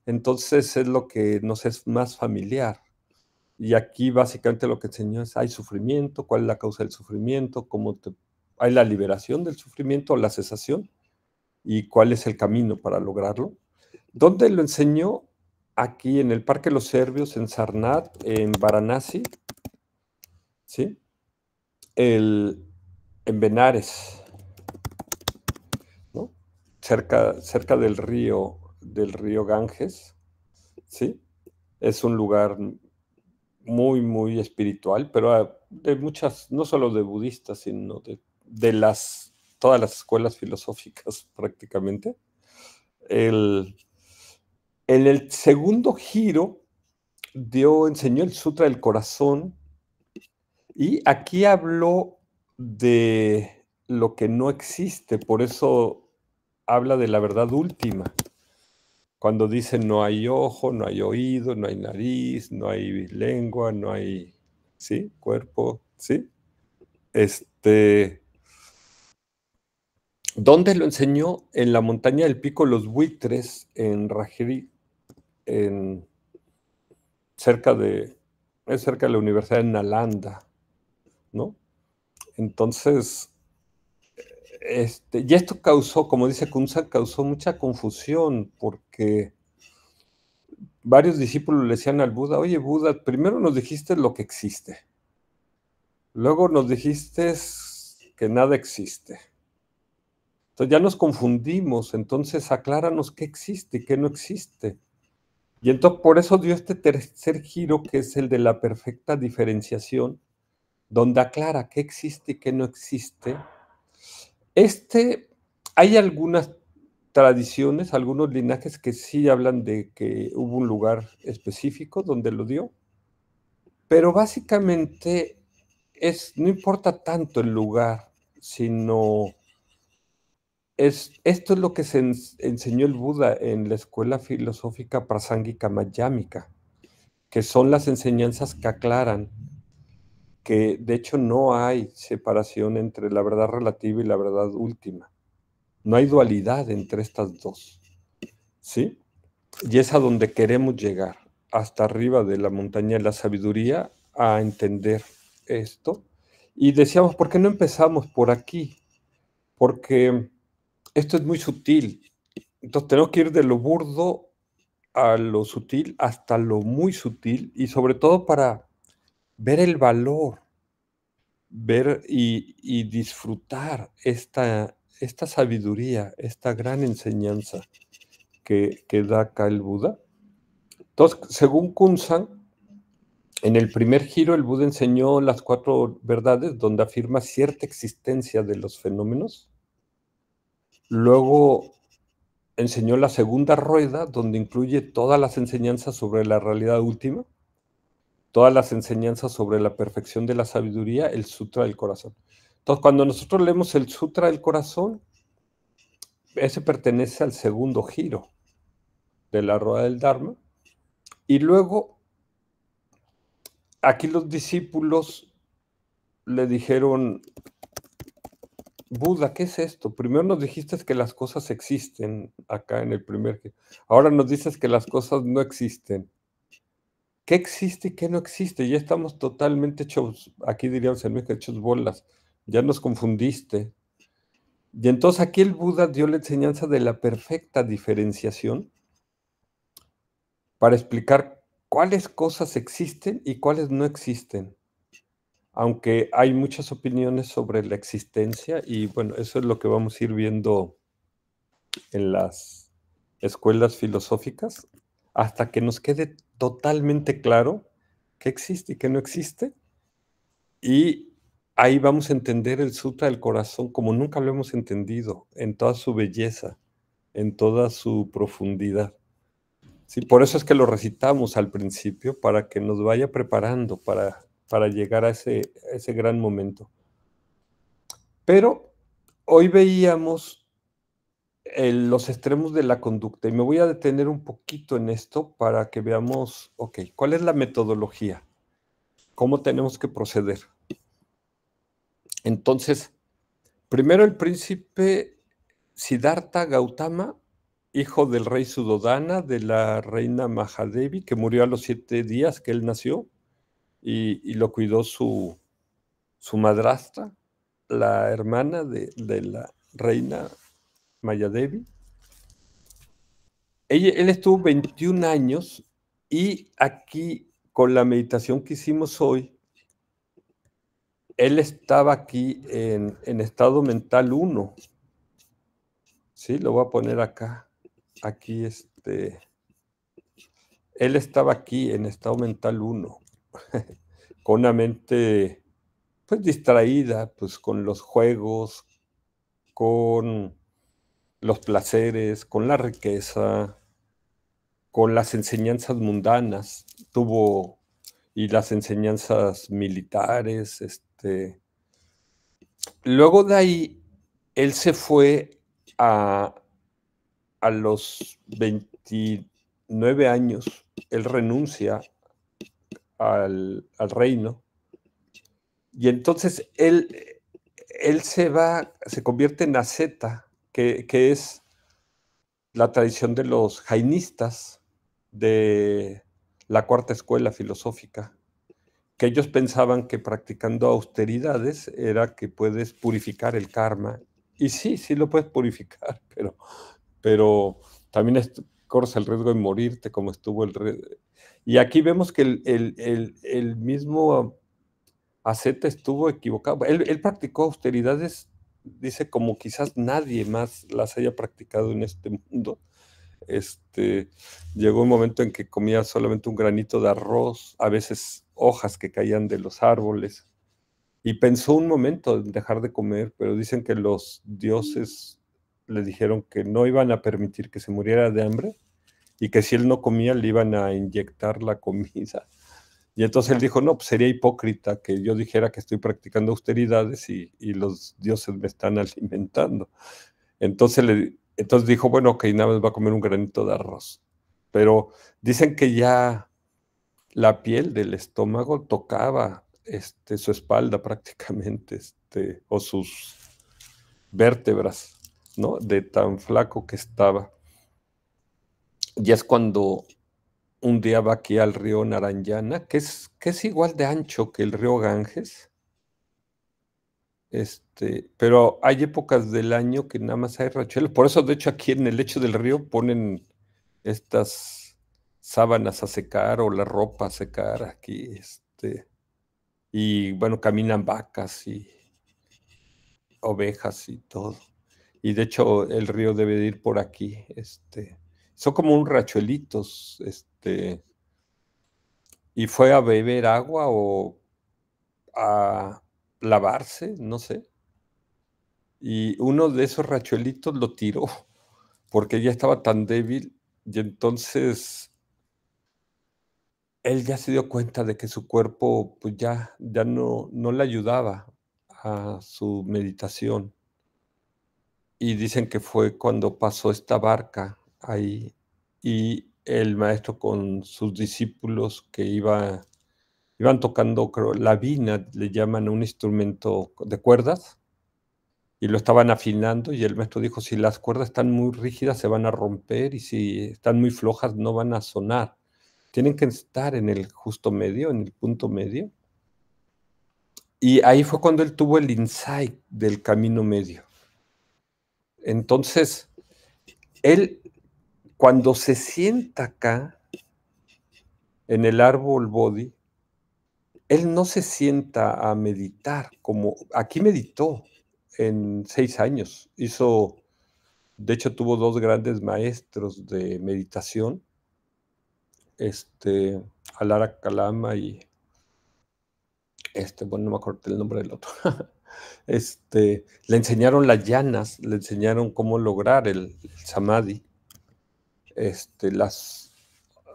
Entonces es lo que nos es más familiar. Y aquí básicamente lo que enseñó es, hay sufrimiento, cuál es la causa del sufrimiento, hay la liberación del sufrimiento o la cesación, y cuál es el camino para lograrlo. ¿Dónde lo enseñó? Aquí en el Parque de los Servios, en Sarnath, en Varanasi, ¿sí? En Benares, ¿no? Cerca del río Ganges, ¿sí? Es un lugar muy, muy espiritual, pero de muchas, no solo de budistas, sino de todas las escuelas filosóficas prácticamente. En el segundo giro enseñó el Sutra del Corazón, y aquí habló de lo que no existe, por eso habla de la verdad última. Cuando dice no hay ojo, no hay oído, no hay nariz, no hay lengua, no hay, ¿sí? Cuerpo, ¿sí? ¿Dónde lo enseñó? En la montaña del Pico Los Buitres, en Rajiri, cerca de la Universidad de Nalanda, ¿no? Entonces, y esto causó, como dice Kunsan, causó mucha confusión, porque varios discípulos le decían al Buda, oye Buda, primero nos dijiste lo que existe, luego nos dijiste que nada existe. Entonces ya nos confundimos, entonces acláranos qué existe y qué no existe. Y entonces por eso dio este tercer giro, que es el de la perfecta diferenciación, donde aclara qué existe y qué no existe. Hay algunas tradiciones, algunos linajes que sí hablan de que hubo un lugar específico donde lo dio, pero básicamente no importa tanto el lugar, sino esto es lo que se enseñó el Buda en la escuela filosófica prasángika mayámica, que son las enseñanzas que aclaran que de hecho no hay separación entre la verdad relativa y la verdad última. No hay dualidad entre estas dos, ¿sí? Y es a donde queremos llegar, hasta arriba de la montaña de la sabiduría, a entender esto. Y decíamos, ¿por qué no empezamos por aquí? Porque esto es muy sutil. Entonces tenemos que ir de lo burdo a lo sutil hasta lo muy sutil, y sobre todo para ver el valor, ver y disfrutar esta sabiduría, esta gran enseñanza que da acá el Buda. Entonces, según Kunsan, en el primer giro el Buda enseñó las 4 verdades, donde afirma cierta existencia de los fenómenos. Luego enseñó la segunda rueda, donde incluye todas las enseñanzas sobre la realidad última, todas las enseñanzas sobre la perfección de la sabiduría, el Sutra del Corazón. Entonces, cuando nosotros leemos el Sutra del Corazón, ese pertenece al segundo giro de la rueda del Dharma. Y luego, aquí los discípulos le dijeron, Buda, ¿qué es esto? Primero nos dijiste que las cosas existen acá en el primer. Ahora nos dices que las cosas no existen. ¿Qué existe y qué no existe? Ya estamos totalmente hechos, aquí diríamos en México, hechos bolas. Ya nos confundiste. Y entonces aquí el Buda dio la enseñanza de la perfecta diferenciación para explicar cuáles cosas existen y cuáles no existen. Aunque hay muchas opiniones sobre la existencia y bueno, eso es lo que vamos a ir viendo en las escuelas filosóficas, hasta que nos quede totalmente claro qué existe y qué no existe. Y ahí vamos a entender el Sutra del Corazón como nunca lo hemos entendido, en toda su belleza, en toda su profundidad. Sí, por eso es que lo recitamos al principio, para que nos vaya preparando para llegar a ese gran momento. Pero hoy veíamos los extremos de la conducta y me voy a detener un poquito en esto para que veamos, ok, ¿cuál es la metodología? ¿Cómo tenemos que proceder? Entonces, primero el príncipe Siddhartha Gautama, hijo del rey Suddhodana, de la reina Mahadevi, que murió a los 7 días que él nació, y lo cuidó su madrastra, la hermana de la reina Mayadevi. Él estuvo 21 años y aquí, con la meditación que hicimos hoy, él estaba aquí en estado mental 1. Sí, lo voy a poner acá. Aquí, él estaba aquí en estado mental 1, con una mente pues distraída, pues con los juegos, con los placeres, con la riqueza, con las enseñanzas mundanas, y las enseñanzas militares, Luego de ahí, él se fue a los 29 años, él renuncia al reino, y entonces él se convierte en asceta, que es la tradición de los jainistas, de la cuarta escuela filosófica, que ellos pensaban que practicando austeridades era que puedes purificar el karma. Y sí lo puedes purificar, pero también corres el riesgo de morirte, como estuvo el rey. Y aquí vemos que el mismo asceta estuvo equivocado. Él practicó austeridades, dice, como quizás nadie más las haya practicado en este mundo. Llegó un momento en que comía solamente un granito de arroz, a veces hojas que caían de los árboles, y pensó un momento en dejar de comer, pero dicen que los dioses le dijeron que no iban a permitir que se muriera de hambre y que si él no comía le iban a inyectar la comida. Y entonces él dijo, no, pues sería hipócrita que yo dijera que estoy practicando austeridades y los dioses me están alimentando. Entonces dijo, bueno, ok, nada más va a comer un granito de arroz. Pero dicen que ya la piel del estómago tocaba su espalda prácticamente, o sus vértebras, ¿no? De tan flaco que estaba. Y es cuando un día va aquí al río Narayana, que es igual de ancho que el río Ganges, pero hay épocas del año que nada más hay riachuelos. Por eso, de hecho, aquí en el lecho del río ponen estas sábanas a secar o la ropa a secar aquí, y bueno, caminan vacas y ovejas y todo. Y de hecho, el río debe de ir por aquí, son como un riachuelitos, y fue a beber agua o a lavarse, no sé. Y uno de esos riachuelitos lo tiró porque ya estaba tan débil, y entonces él ya se dio cuenta de que su cuerpo pues ya no le ayudaba a su meditación. Y dicen que fue cuando pasó esta barca ahí y el maestro con sus discípulos que iba iban tocando, creo, la vina, le llaman a un instrumento de cuerdas, y lo estaban afinando, y el maestro dijo, si las cuerdas están muy rígidas se van a romper, y si están muy flojas no van a sonar. Tienen que estar en el justo medio, en el punto medio. Y ahí fue cuando él tuvo el insight del camino medio. Entonces, él, cuando se sienta acá, en el árbol Bodhi, él no se sienta a meditar, como aquí meditó en 6 años. De hecho, tuvo 2 grandes maestros de meditación, Alara Kalama y, bueno, no me acuerdo el nombre del otro. Le enseñaron las yanas, le enseñaron cómo lograr el samadhi, las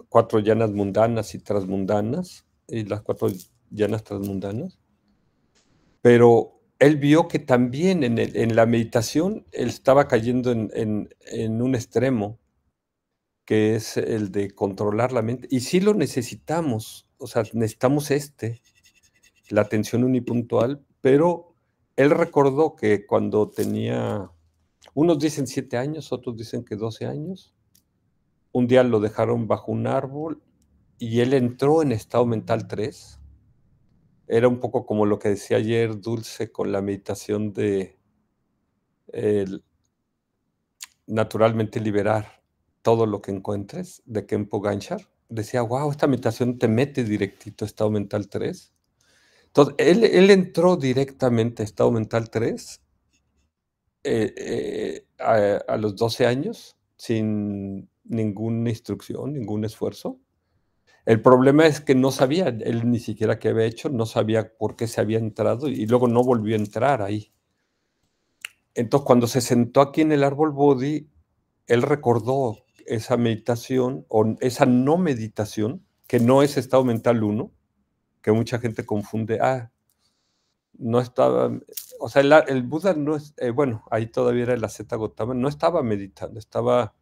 4 yanas mundanas y transmundanas, y las 4 yanas transmundanas. Pero él vio que también en la meditación él estaba cayendo en un extremo, que es el de controlar la mente. Y sí lo necesitamos, o sea, necesitamos la atención unipuntual, pero él recordó que cuando tenía, unos dicen 7 años, otros dicen que 12 años, un día lo dejaron bajo un árbol y él entró en estado mental 3. Era un poco como lo que decía ayer Dulce con la meditación de naturalmente liberar todo lo que encuentres, de Khenpo Ganchar. Decía, wow, esta meditación te mete directito a estado mental 3. Entonces, él entró directamente a estado mental 3 a los 12 años, sin ninguna instrucción, ningún esfuerzo. El problema es que no sabía, él ni siquiera qué había hecho, no sabía por qué se había entrado y luego no volvió a entrar ahí. Entonces, cuando se sentó aquí en el árbol Bodhi, él recordó esa meditación o esa no meditación, que no es estado mental 1, que mucha gente confunde. No estaba, o sea, el Buda no es, bueno, ahí todavía era el Asceta Gotama, no estaba meditando, estaba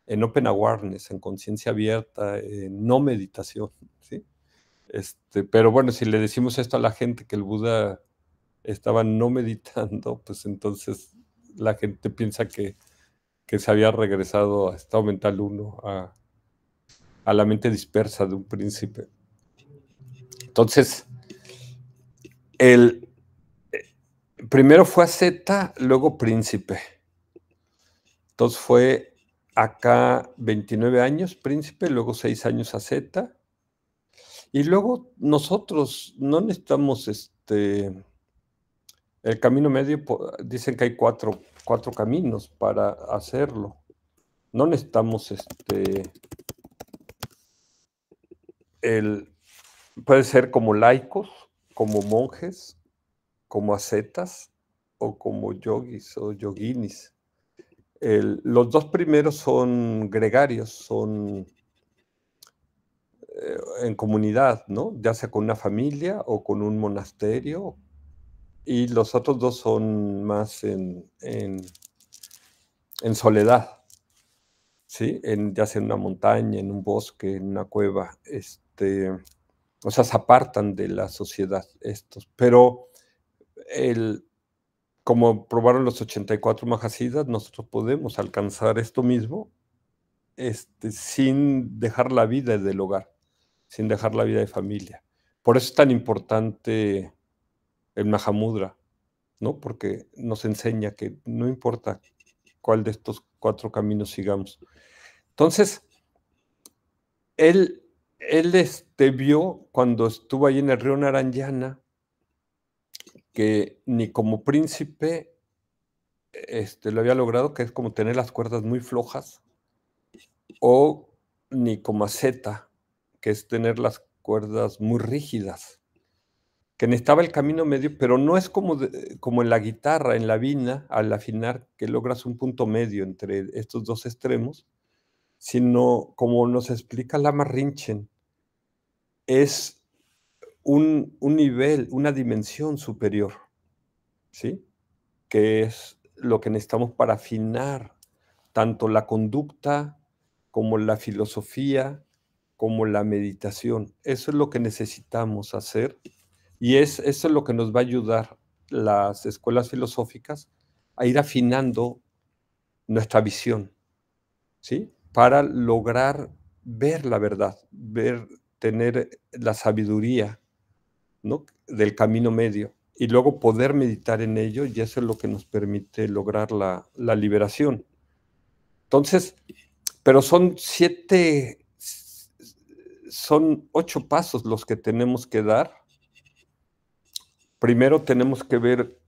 en open awareness, en conciencia abierta, en no meditación, ¿sí? Pero bueno, si le decimos esto a la gente, que el Buda estaba no meditando, pues entonces la gente piensa que se había regresado a estado mental 1, a la mente dispersa de un príncipe. Entonces, primero fue asceta, luego príncipe. Entonces fue acá 29 años príncipe, luego 6 años asceta. Y luego nosotros no necesitamos el camino medio, dicen que hay cuatro caminos para hacerlo. No necesitamos puede ser como laicos, como monjes, como ascetas o como yogis o yoginis. Los 2 primeros son gregarios, son en comunidad, ¿no? Ya sea con una familia o con un monasterio. Y los otros 2 son más en soledad, ¿sí? Ya sea en una montaña, en un bosque, en una cueva. O sea, se apartan de la sociedad estos. Pero como probaron los 84 Mahasiddhas, nosotros podemos alcanzar esto mismo sin dejar la vida del hogar, sin dejar la vida de familia. Por eso es tan importante el Mahamudra, ¿no? Porque nos enseña que no importa cuál de estos 4 caminos sigamos. Entonces, él vio cuando estuvo ahí en el río Narayana que ni como príncipe lo había logrado, que es como tener las cuerdas muy flojas, o ni como asceta, que es tener las cuerdas muy rígidas, que necesitaba el camino medio, pero no es como en la guitarra, en la vina, al afinar, que logras un punto medio entre estos 2 extremos, sino como nos explica Lama Rinchen, es un nivel, una dimensión superior, ¿sí? Que es lo que necesitamos para afinar tanto la conducta como la filosofía, como la meditación. Eso es lo que necesitamos hacer y eso es lo que nos va a ayudar las escuelas filosóficas a ir afinando nuestra visión, ¿sí? Para lograr ver la verdad, tener la sabiduría, ¿no?, del camino medio y luego poder meditar en ello, y eso es lo que nos permite lograr la liberación. Entonces, pero son 8 pasos los que tenemos que dar. Primero tenemos que ver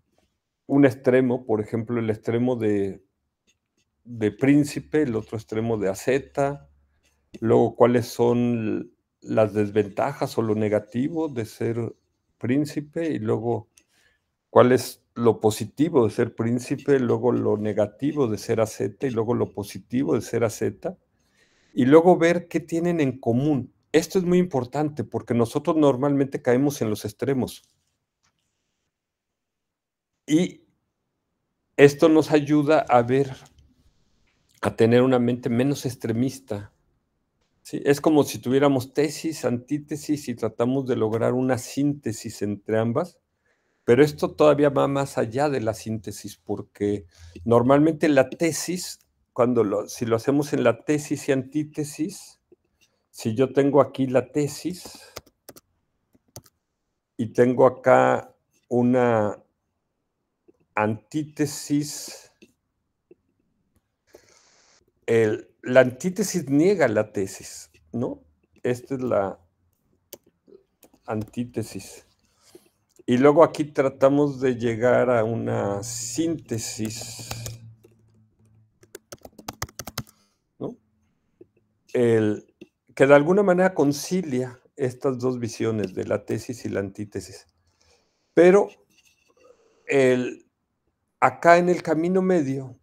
un extremo, por ejemplo, el extremo de príncipe, el otro extremo de asceta, luego cuáles son las desventajas o lo negativo de ser príncipe, y luego cuál es lo positivo de ser príncipe, luego lo negativo de ser asceta, y luego lo positivo de ser asceta, y luego ver qué tienen en común. Esto es muy importante porque nosotros normalmente caemos en los extremos. Y esto nos ayuda a tener una mente menos extremista. ¿Sí? Es como si tuviéramos tesis, antítesis y tratamos de lograr una síntesis entre ambas, pero esto todavía va más allá de la síntesis, porque normalmente la tesis, si lo hacemos en la tesis y antítesis, si yo tengo aquí la tesis y tengo acá una antítesis, la antítesis niega la tesis, ¿no? Esta es la antítesis. Y luego aquí tratamos de llegar a una síntesis, ¿no? Que de alguna manera concilia estas dos visiones de la tesis y la antítesis. Pero acá en el camino medio,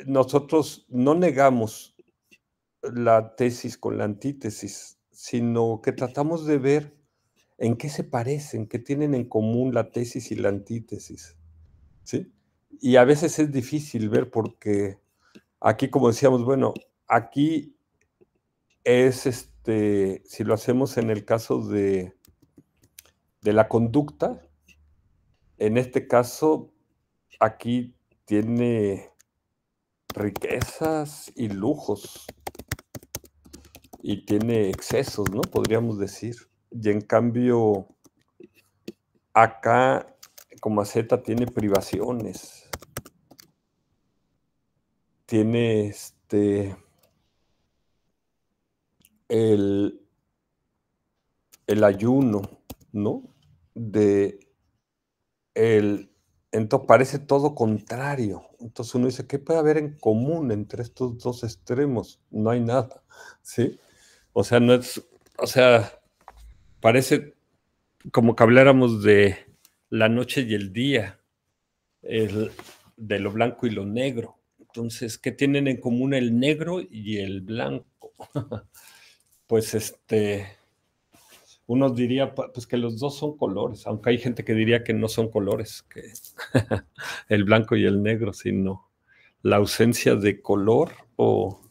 nosotros no negamos la tesis con la antítesis, sino que tratamos de ver en qué se parecen, qué tienen en común la tesis y la antítesis, ¿sí? Y a veces es difícil ver porque aquí, como decíamos, bueno, aquí es si lo hacemos en el caso de la conducta, en este caso, aquí tiene riquezas y lujos y tiene excesos, ¿no? Podríamos decir. Y en cambio, acá, como asceta, tiene privaciones. Tiene el ayuno, ¿no? Entonces parece todo contrario. Entonces uno dice, ¿qué puede haber en común entre estos dos extremos? No hay nada, ¿sí? O sea, parece como que habláramos de la noche y el día, de lo blanco y lo negro. Entonces, ¿qué tienen en común el negro y el blanco? Pues uno diría pues que los dos son colores, aunque hay gente que diría que no son colores, que el blanco y el negro, sino la ausencia de color o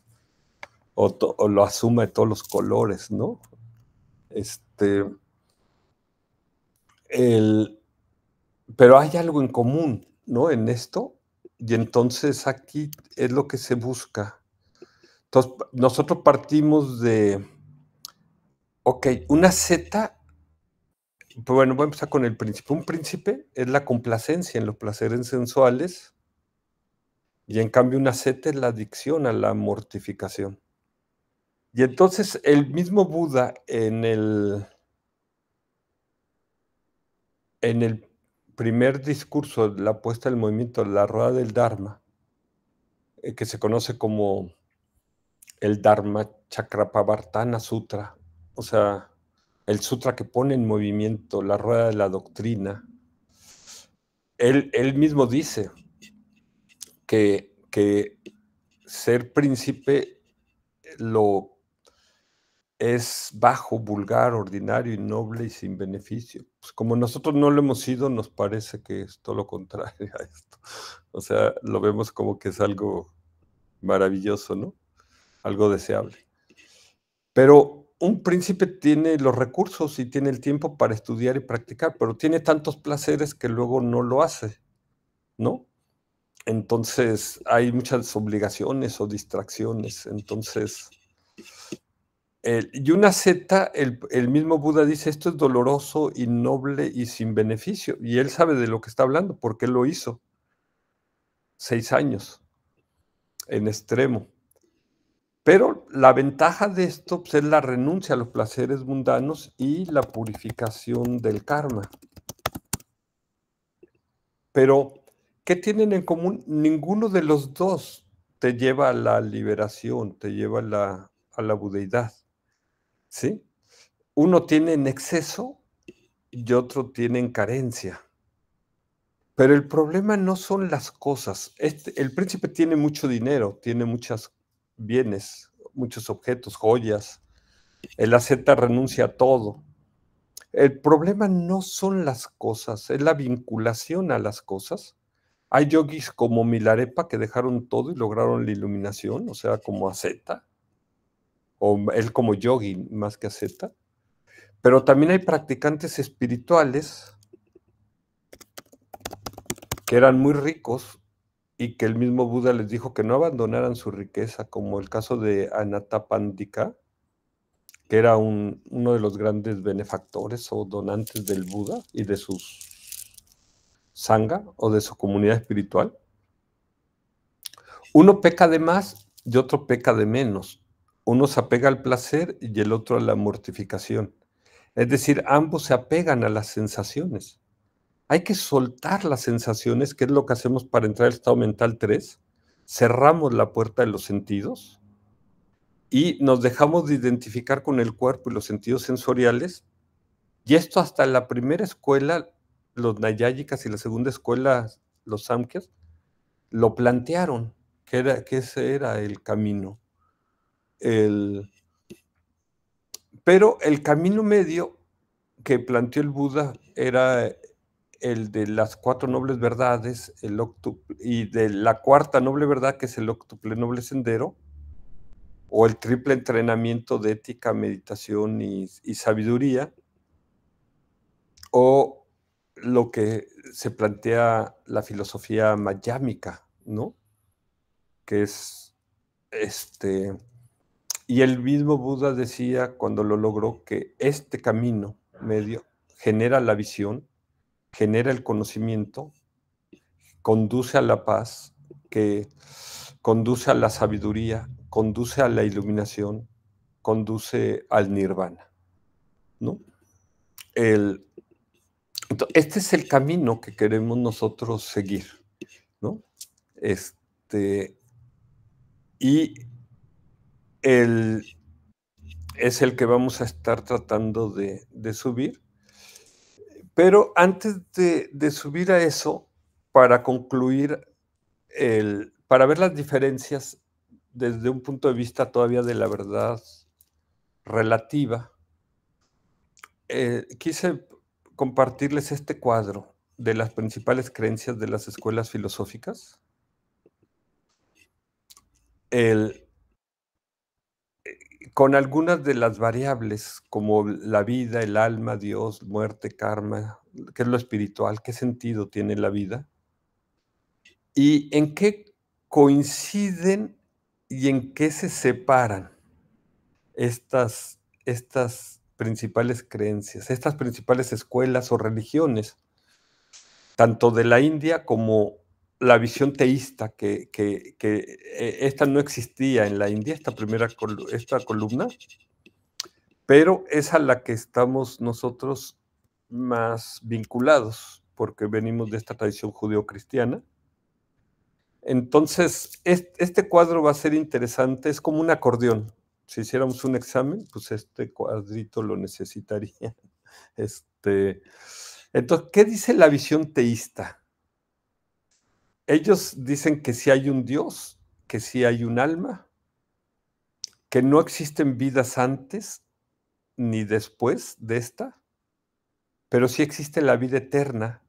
lo asume todos los colores, ¿no? Pero hay algo en común, ¿no? En esto, y entonces aquí es lo que se busca. Entonces, nosotros partimos de, ok, una Z. Bueno, voy a empezar con el príncipe. Un príncipe es la complacencia en los placeres sensuales, y en cambio una asceta es la adicción a la mortificación. Y entonces el mismo Buda en el primer discurso de la puesta del movimiento, la rueda del Dharma, que se conoce como el Dharma Chakrapavartana Sutra, o sea, el sutra que pone en movimiento la rueda de la doctrina, él mismo dice que ser príncipe es bajo, vulgar, ordinario, innoble y sin beneficio. Pues como nosotros no lo hemos sido, nos parece que es todo lo contrario a esto. O sea, lo vemos como que es algo maravilloso, ¿no? Algo deseable. Pero un príncipe tiene los recursos y tiene el tiempo para estudiar y practicar, pero tiene tantos placeres que luego no lo hace, ¿no? Entonces hay muchas obligaciones o distracciones. Entonces, y una asceta, el mismo Buda dice, esto es doloroso, innoble y sin beneficio. Y él sabe de lo que está hablando, porque él lo hizo 6 años en extremo. Pero la ventaja de esto pues, es la renuncia a los placeres mundanos y la purificación del karma. Pero, ¿qué tienen en común? Ninguno de los dos te lleva a la liberación, te lleva a la budeidad, ¿sí? Uno tiene en exceso y otro tiene en carencia. Pero el problema no son las cosas. El príncipe tiene mucho dinero, tiene muchos bienes, muchos objetos, joyas. El asceta renuncia a todo. El problema no son las cosas, es la vinculación a las cosas. Hay yogis como Milarepa que dejaron todo y lograron la iluminación, o sea, como asceta, o él como yogi más que asceta. Pero también hay practicantes espirituales que eran muy ricos y que el mismo Buda les dijo que no abandonaran su riqueza, como el caso de Anathapindika, que era uno de los grandes benefactores o donantes del Buda y de sus sangha o de su comunidad espiritual. Uno peca de más y otro peca de menos. Uno se apega al placer y el otro a la mortificación. Es decir, ambos se apegan a las sensaciones. Hay que soltar las sensaciones, que es lo que hacemos para entrar al estado mental 3. Cerramos la puerta de los sentidos y nos dejamos de identificar con el cuerpo y los sentidos sensoriales. Y esto hasta la primera escuela, los Nayáyicas, y la segunda escuela, los Samkhyas, lo plantearon, que ese era el camino. Pero el camino medio que planteó el Buda era el de las 4 nobles verdades, y de la cuarta noble verdad, que es el octuple noble sendero, o el triple entrenamiento de ética, meditación y sabiduría, o lo que se plantea la filosofía mayámica, ¿no? Que es y el mismo Buda decía cuando lo logró que este camino medio genera la visión, genera el conocimiento, conduce a la paz, que conduce a la sabiduría, conduce a la iluminación, conduce al nirvana, ¿no? Este es el camino que queremos nosotros seguir, ¿no? Y es el que vamos a estar tratando de subir. Pero antes de subir a eso, para concluir, para ver las diferencias desde un punto de vista todavía de la verdad relativa, quise compartirles este cuadro de las principales creencias de las escuelas filosóficas. Con algunas de las variables, como la vida, el alma, Dios, muerte, karma, qué es lo espiritual, qué sentido tiene la vida, y en qué coinciden y en qué se separan estas principales creencias, estas principales escuelas o religiones, tanto de la India como la visión teísta, que esta no existía en la India, esta columna, pero es a la que estamos nosotros más vinculados, porque venimos de esta tradición judeocristiana. Entonces, este cuadro va a ser interesante, es como un acordeón. Si hiciéramos un examen, pues este cuadrito lo necesitaría. Entonces, ¿qué dice la visión teísta? Ellos dicen que sí hay un Dios, que sí hay un alma, que no existen vidas antes ni después de esta, pero sí existe la vida eterna,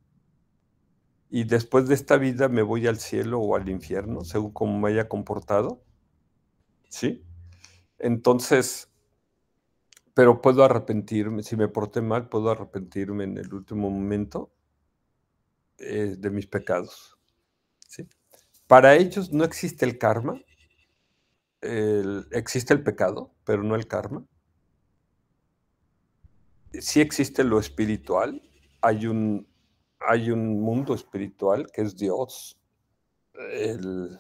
y después de esta vida me voy al cielo o al infierno, según cómo me haya comportado, ¿sí? Entonces, pero puedo arrepentirme, si me porté mal, puedo arrepentirme en el último momento de mis pecados, ¿sí? Para ellos no existe el karma, existe el pecado, pero no el karma. Sí existe lo espiritual, hay un mundo espiritual que es Dios, el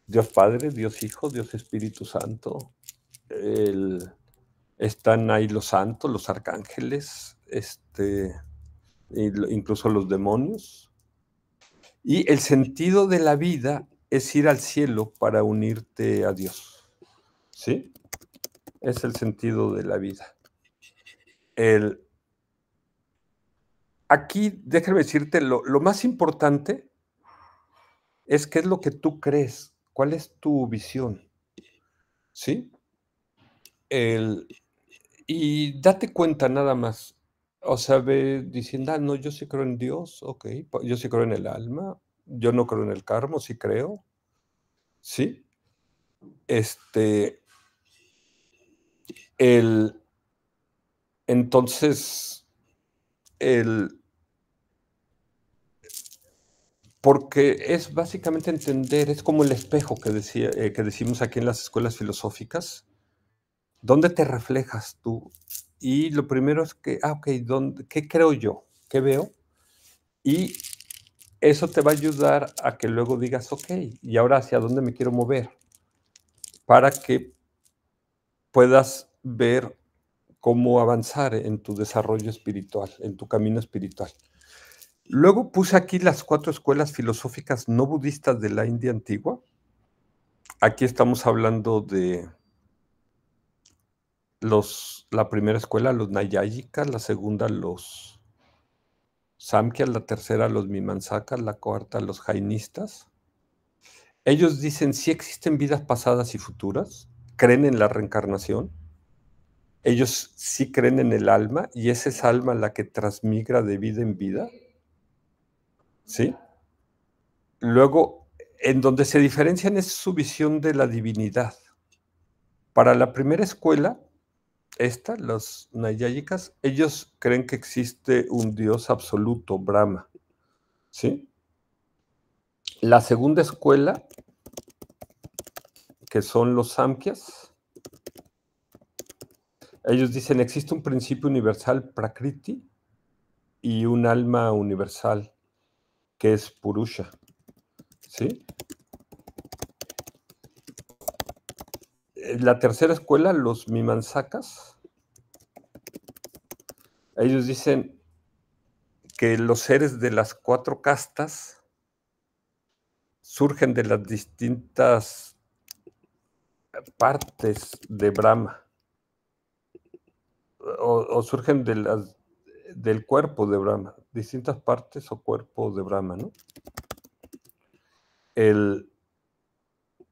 Dios Padre, Dios Hijo, Dios Espíritu Santo. Están ahí los santos, los arcángeles, incluso los demonios. Y el sentido de la vida es ir al cielo para unirte a Dios, ¿sí? Es el sentido de la vida. Aquí, déjame decirte, lo más importante es qué es lo que tú crees, cuál es tu visión, ¿sí? Y date cuenta nada más, o sea, ve diciendo, no, yo sí creo en Dios, ok, yo sí creo en el alma, yo no creo en el karma, sí creo, ¿sí? Entonces, porque es básicamente entender, es como el espejo que decimos aquí en las escuelas filosóficas, ¿dónde te reflejas tú? Y lo primero es que, ok, ¿qué creo yo? ¿Qué veo? Y eso te va a ayudar a que luego digas, ok, ¿y ahora hacia dónde me quiero mover? Para que puedas ver cómo avanzar en tu desarrollo espiritual, en tu camino espiritual. Luego puse aquí las 4 escuelas filosóficas no budistas de la India antigua. Aquí estamos hablando de la primera escuela, los Nayáyicas, la segunda, los Samkhyas, la tercera, los Mimamsakas, la cuarta, los Jainistas. Ellos dicen sí existen vidas pasadas y futuras, creen en la reencarnación, ellos sí creen en el alma y es esa alma la que transmigra de vida en vida, ¿sí? Luego, en donde se diferencian es su visión de la divinidad. Para la primera escuela, los Nayáyicas, ellos creen que existe un Dios absoluto, Brahma, ¿sí? La segunda escuela, que son los Samkhyas, ellos dicen existe un principio universal, Prakriti, y un alma universal, que es Purusha, ¿sí? La tercera escuela, los Mimamsakas, ellos dicen que los seres de las 4 castas surgen de las distintas partes de Brahma, o surgen del cuerpo de Brahma, distintas partes o cuerpo de Brahma, ¿no?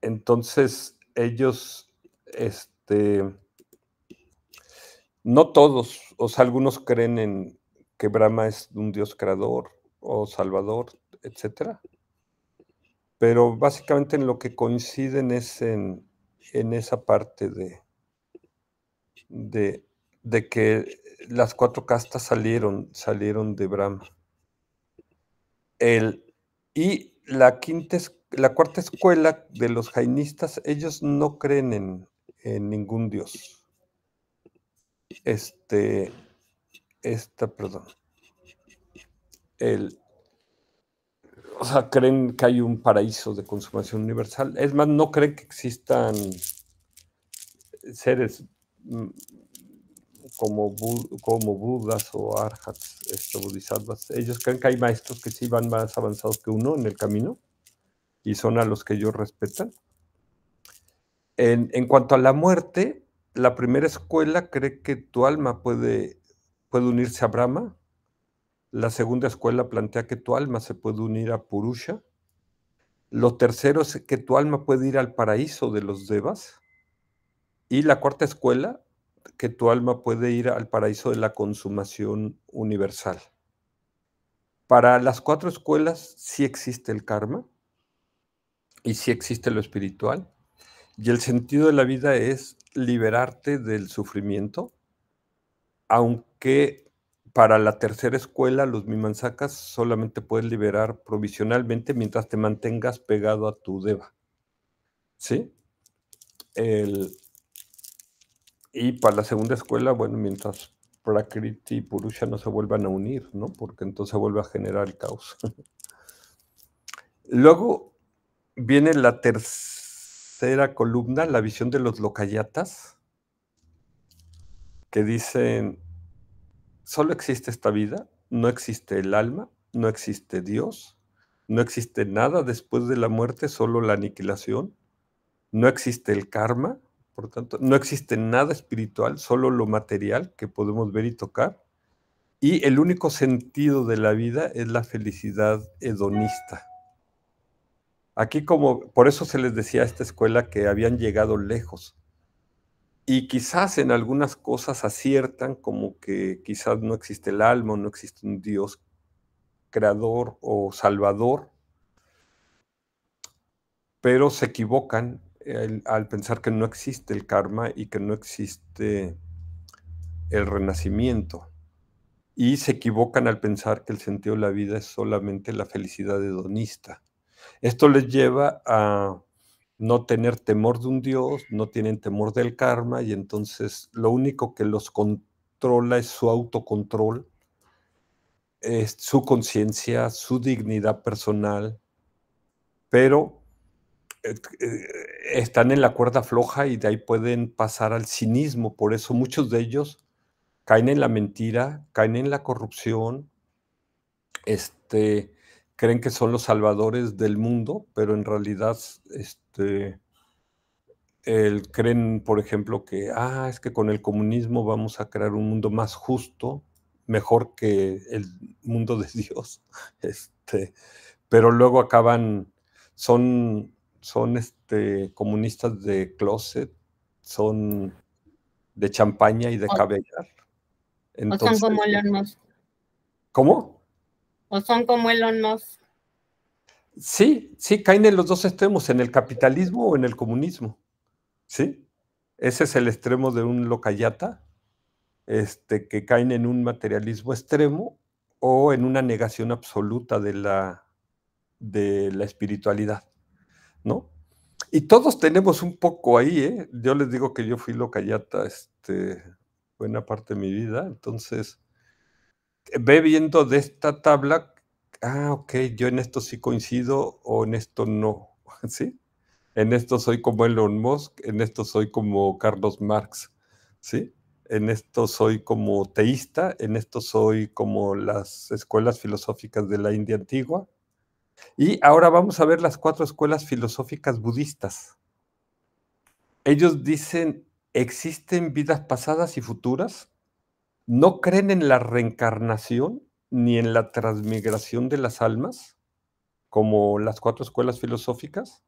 Entonces, ellos, no todos, o sea, algunos creen en que Brahma es un dios creador o salvador, etcétera, pero básicamente en lo que coinciden es en esa parte de que las 4 castas salieron de Brahma. Y la cuarta escuela de los jainistas, ellos no creen en ningún dios. Perdón. O sea, creen que hay un paraíso de consumación universal. Es más, no creen que existan seres como Budas o Arhats, bodhisattvas. Ellos creen que hay maestros que sí van más avanzados que uno en el camino y son a los que ellos respetan. En cuanto a la muerte, la primera escuela cree que tu alma puede unirse a Brahma. La segunda escuela plantea que tu alma se puede unir a Purusha. Lo tercero es que tu alma puede ir al paraíso de los devas. Y la cuarta escuela, que tu alma puede ir al paraíso de la consumación universal. Para las 4 escuelas sí existe el karma y sí existe lo espiritual. Y el sentido de la vida es liberarte del sufrimiento, aunque para la tercera escuela, los Mimamsakas, solamente puedes liberar provisionalmente mientras te mantengas pegado a tu deva, ¿sí? Y para la segunda escuela, bueno, mientras Prakriti y Purusha no se vuelvan a unir, ¿no? Porque entonces vuelve a generar el caos. Luego viene la tercera columna, la visión de los Lokayatas, que dicen, solo existe esta vida, no existe el alma, no existe Dios, no existe nada después de la muerte, solo la aniquilación, no existe el karma, por tanto, no existe nada espiritual, solo lo material que podemos ver y tocar, y el único sentido de la vida es la felicidad hedonista. Aquí por eso se les decía a esta escuela que habían llegado lejos, y quizás en algunas cosas aciertan, como que quizás no existe el alma, no existe un Dios creador o salvador, pero se equivocan al pensar que no existe el karma y que no existe el renacimiento. Y se equivocan al pensar que el sentido de la vida es solamente la felicidad hedonista. Esto les lleva a no tener temor de un Dios, no tienen temor del karma, y entonces lo único que los controla es su autocontrol, es su conciencia, su dignidad personal, pero están en la cuerda floja y de ahí pueden pasar al cinismo. Por eso muchos de ellos caen en la mentira, caen en la corrupción, creen que son los salvadores del mundo, pero en realidad creen, por ejemplo, que es que con el comunismo vamos a crear un mundo más justo, mejor que el mundo de Dios. Pero luego acaban, son comunistas de closet, son de champaña y de caviar. O son Entonces, como Elon Musk. ¿cómo? O son como Elon Musk. Sí, caen en los dos extremos, en el capitalismo o en el comunismo, ¿sí? Ese es el extremo de un Lokayata, que caen en un materialismo extremo o en una negación absoluta de la espiritualidad, ¿no? Y todos tenemos un poco ahí, ¿eh? Yo les digo que yo fui Lokayata, buena parte de mi vida, entonces ve viendo de esta tabla, ok, yo en esto sí coincido o en esto no, ¿sí? En esto soy como Elon Musk, en esto soy como Carlos Marx, ¿sí? En esto soy como teísta, en esto soy como las escuelas filosóficas de la India antigua. Y ahora vamos a ver las 4 escuelas filosóficas budistas. Ellos dicen, existen vidas pasadas y futuras, no creen en la reencarnación ni en la transmigración de las almas, como las 4 escuelas filosóficas.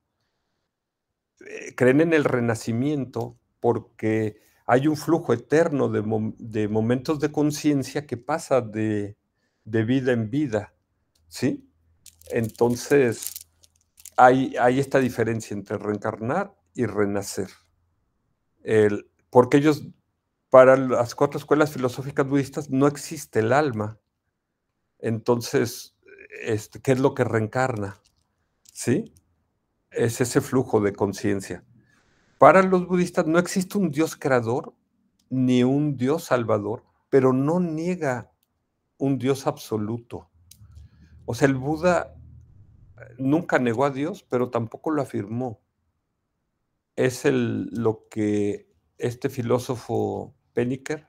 Creen en el renacimiento porque hay un flujo eterno de momentos de conciencia que pasa de vida en vida, ¿sí? Entonces, hay esta diferencia entre reencarnar y renacer. Porque ellos, para las 4 escuelas filosóficas budistas, no existe el alma. Entonces, ¿qué es lo que reencarna? ¿Sí? Es ese flujo de conciencia. Para los budistas no existe un Dios creador ni un Dios salvador, pero no niega un Dios absoluto. O sea, el Buda nunca negó a Dios, pero tampoco lo afirmó. Es lo que este filósofo Penniker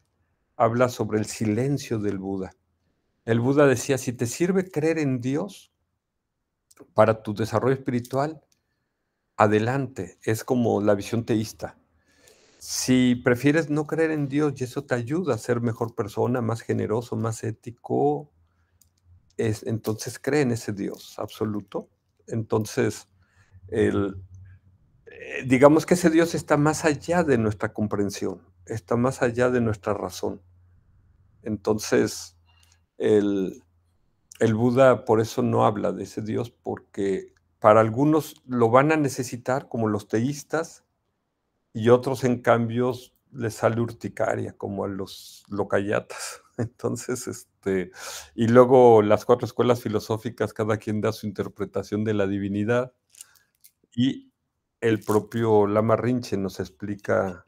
habla sobre el silencio del Buda. El Buda decía, si te sirve creer en Dios para tu desarrollo espiritual, adelante. Es como la visión teísta. Si prefieres no creer en Dios y eso te ayuda a ser mejor persona, más generoso, más ético, entonces cree en ese Dios absoluto. Entonces, digamos que ese Dios está más allá de nuestra comprensión, está más allá de nuestra razón. Entonces, el Buda por eso no habla de ese Dios, porque para algunos lo van a necesitar, como los teístas, y otros, en cambio, les sale urticaria, como a los locayatas. Entonces, y luego las 4 escuelas filosóficas, cada quien da su interpretación de la divinidad, y el propio Lama Rinche nos explica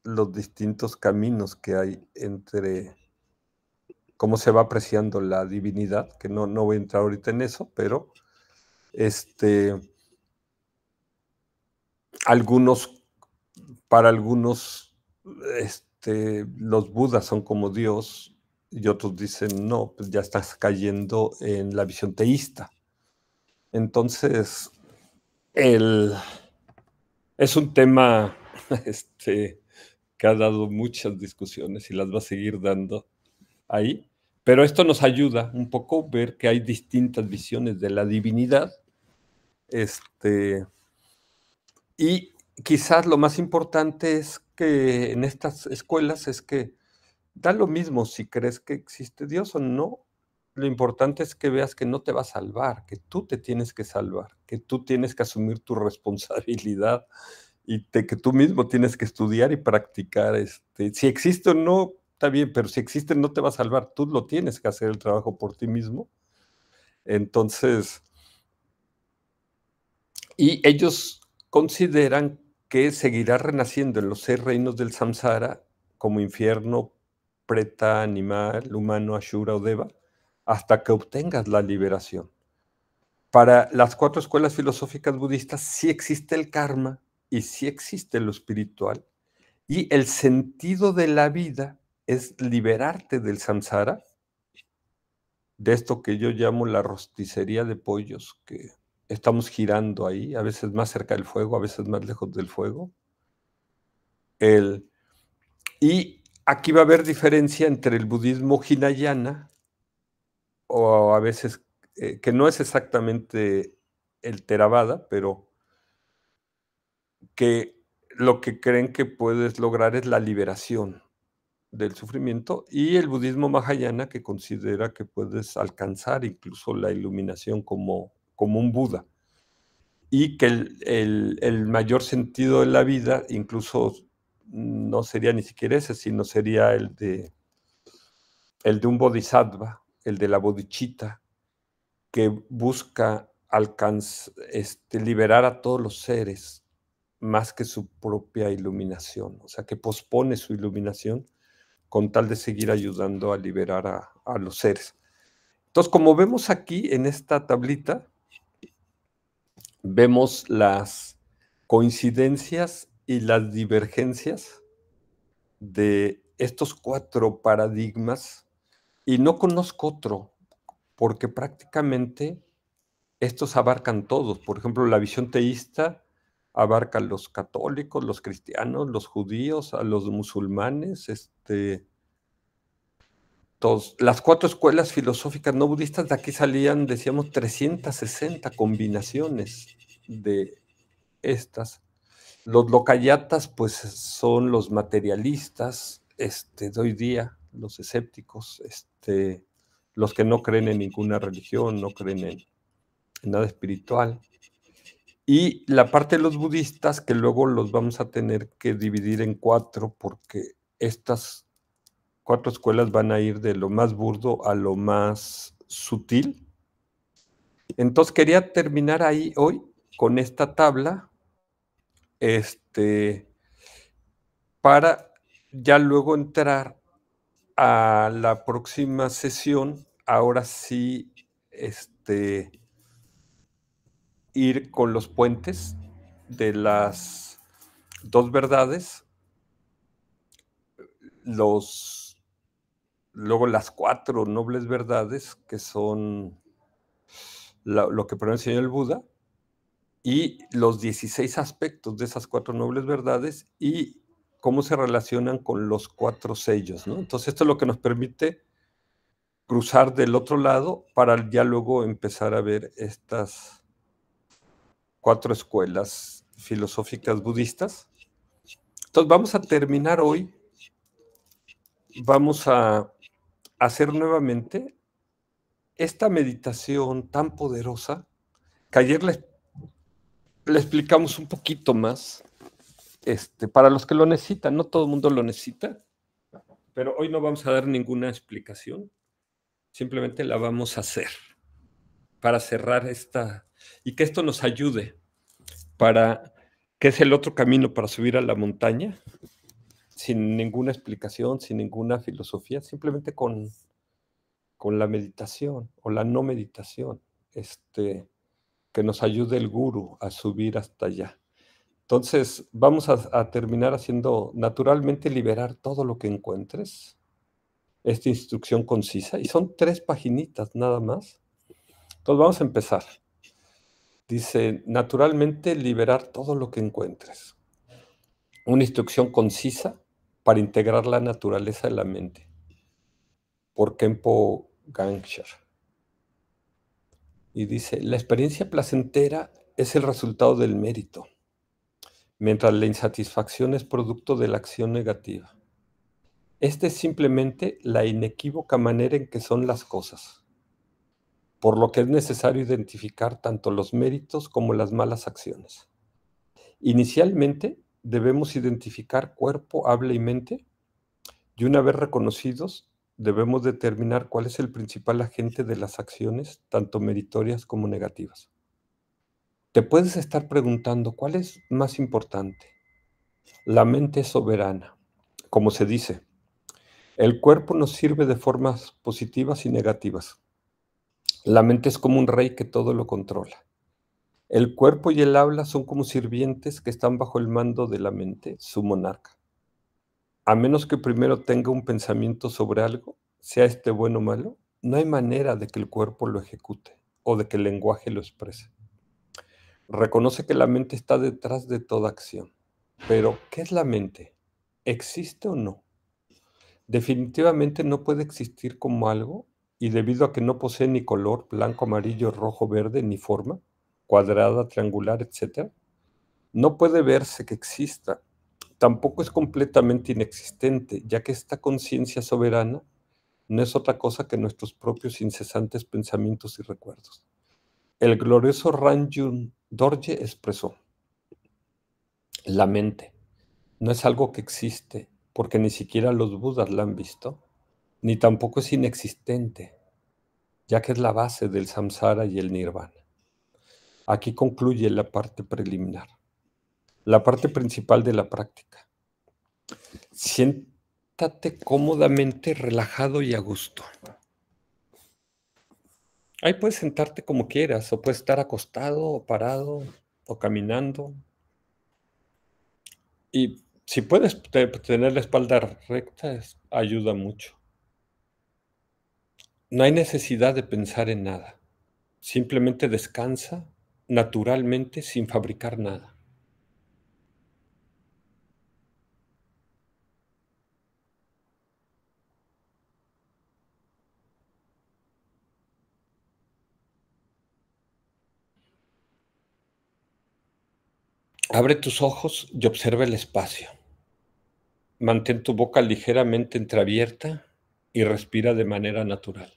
los distintos caminos que hay entre cómo se va apreciando la divinidad, que no voy a entrar ahorita en eso, pero para algunos, los budas son como Dios, y otros dicen, no, pues ya estás cayendo en la visión teísta. Entonces, es un tema que ha dado muchas discusiones y las va a seguir dando ahí, pero esto nos ayuda un poco a ver que hay distintas visiones de la divinidad, y quizás lo más importante es que en estas escuelas es que da lo mismo si crees que existe Dios o no. Lo importante es que veas que no te va a salvar, que tú te tienes que salvar, que tú tienes que asumir tu responsabilidad y que tú mismo tienes que estudiar y practicar. Si existe o no, está bien, pero si existe no te va a salvar. Tú lo tienes que hacer el trabajo por ti mismo. Entonces, y ellos consideran que seguirá renaciendo en los 6 reinos del samsara, como infierno, preta, animal, humano, ashura o deva, hasta que obtengas la liberación. Para las 4 escuelas filosóficas budistas sí existe el karma y sí existe lo espiritual, y el sentido de la vida es liberarte del samsara, de esto que yo llamo la rosticería de pollos, que estamos girando ahí, a veces más cerca del fuego, a veces más lejos del fuego. Y aquí va a haber diferencia entre el budismo Hinayana, o a veces, que no es exactamente el Theravada, pero que lo que creen que puedes lograr es la liberación del sufrimiento, y el budismo Mahayana, que considera que puedes alcanzar incluso la iluminación como un Buda, y que el mayor sentido de la vida incluso no sería ni siquiera ese, sino sería el de un bodhisattva, el de la bodhicitta, que busca liberar a todos los seres más que su propia iluminación, o sea, que pospone su iluminación con tal de seguir ayudando a liberar a los seres. Entonces, como vemos aquí en esta tablita, vemos las coincidencias y las divergencias de estos 4 paradigmas, y no conozco otro, porque prácticamente estos abarcan todos. Por ejemplo, la visión teísta abarca a los católicos, los cristianos, los judíos, a los musulmanes, las 4 escuelas filosóficas no budistas, de aquí salían, decíamos, 360 combinaciones de estas. Los locayatas, pues, son los materialistas de hoy día, los escépticos, los que no creen en ninguna religión, no creen en nada espiritual. Y la parte de los budistas, que luego los vamos a tener que dividir en 4, porque estas 4 escuelas van a ir de lo más burdo a lo más sutil. Entonces quería terminar ahí hoy con esta tabla, para ya luego entrar a la próxima sesión, ahora sí, ir con los puentes de las 2 verdades, luego las 4 nobles verdades, que son lo que primero enseñó el Buda, y los 16 aspectos de esas 4 nobles verdades, y cómo se relacionan con los 4 sellos, ¿no? Entonces, esto es lo que nos permite cruzar del otro lado para ya luego empezar a ver estas 4 escuelas filosóficas budistas. Entonces, vamos a terminar hoy. Vamos a hacer nuevamente esta meditación tan poderosa, que ayer le explicamos un poquito más, para los que lo necesitan, no todo el mundo lo necesita, pero hoy no vamos a dar ninguna explicación, simplemente la vamos a hacer para cerrar y que esto nos ayude para, que es el otro camino para subir a la montaña, sin ninguna explicación, sin ninguna filosofía, simplemente con la meditación o la no meditación, que nos ayude el gurú a subir hasta allá. Entonces, vamos a terminar haciendo naturalmente liberar todo lo que encuentres. Esta instrucción concisa, y son 3 paginitas nada más. Entonces, vamos a empezar. Dice, naturalmente liberar todo lo que encuentres. Una instrucción concisa para integrar la naturaleza de la mente. Por Khenpo Gangsher. Y dice, la experiencia placentera es el resultado del mérito, mientras la insatisfacción es producto de la acción negativa. Esta es simplemente la inequívoca manera en que son las cosas, por lo que es necesario identificar tanto los méritos como las malas acciones. Inicialmente, debemos identificar cuerpo, habla y mente, y una vez reconocidos, debemos determinar cuál es el principal agente de las acciones, tanto meritorias como negativas. Te puedes estar preguntando, ¿cuál es más importante? La mente es soberana. Como se dice, el cuerpo nos sirve de formas positivas y negativas. La mente es como un rey que todo lo controla. El cuerpo y el habla son como sirvientes que están bajo el mando de la mente, su monarca. A menos que primero tenga un pensamiento sobre algo, sea este bueno o malo, no hay manera de que el cuerpo lo ejecute o de que el lenguaje lo exprese. Reconoce que la mente está detrás de toda acción. Pero, ¿qué es la mente? ¿Existe o no? Definitivamente no puede existir como algo, y debido a que no posee ni color, blanco, amarillo, rojo, verde, ni forma, cuadrada, triangular, etc., no puede verse que exista. Tampoco es completamente inexistente, ya que esta conciencia soberana no es otra cosa que nuestros propios incesantes pensamientos y recuerdos. El glorioso Ranjun Dorje expresó, la mente no es algo que existe, porque ni siquiera los Budas la han visto, ni tampoco es inexistente, ya que es la base del samsara y el nirvana. Aquí concluye la parte preliminar, la parte principal de la práctica. Siéntate cómodamente, relajado y a gusto. Ahí puedes sentarte como quieras, o puedes estar acostado, o parado, o caminando. Y si puedes tener la espalda recta, ayuda mucho. No hay necesidad de pensar en nada. Simplemente descansa naturalmente sin fabricar nada. Abre tus ojos y observa el espacio. Mantén tu boca ligeramente entreabierta y respira de manera natural.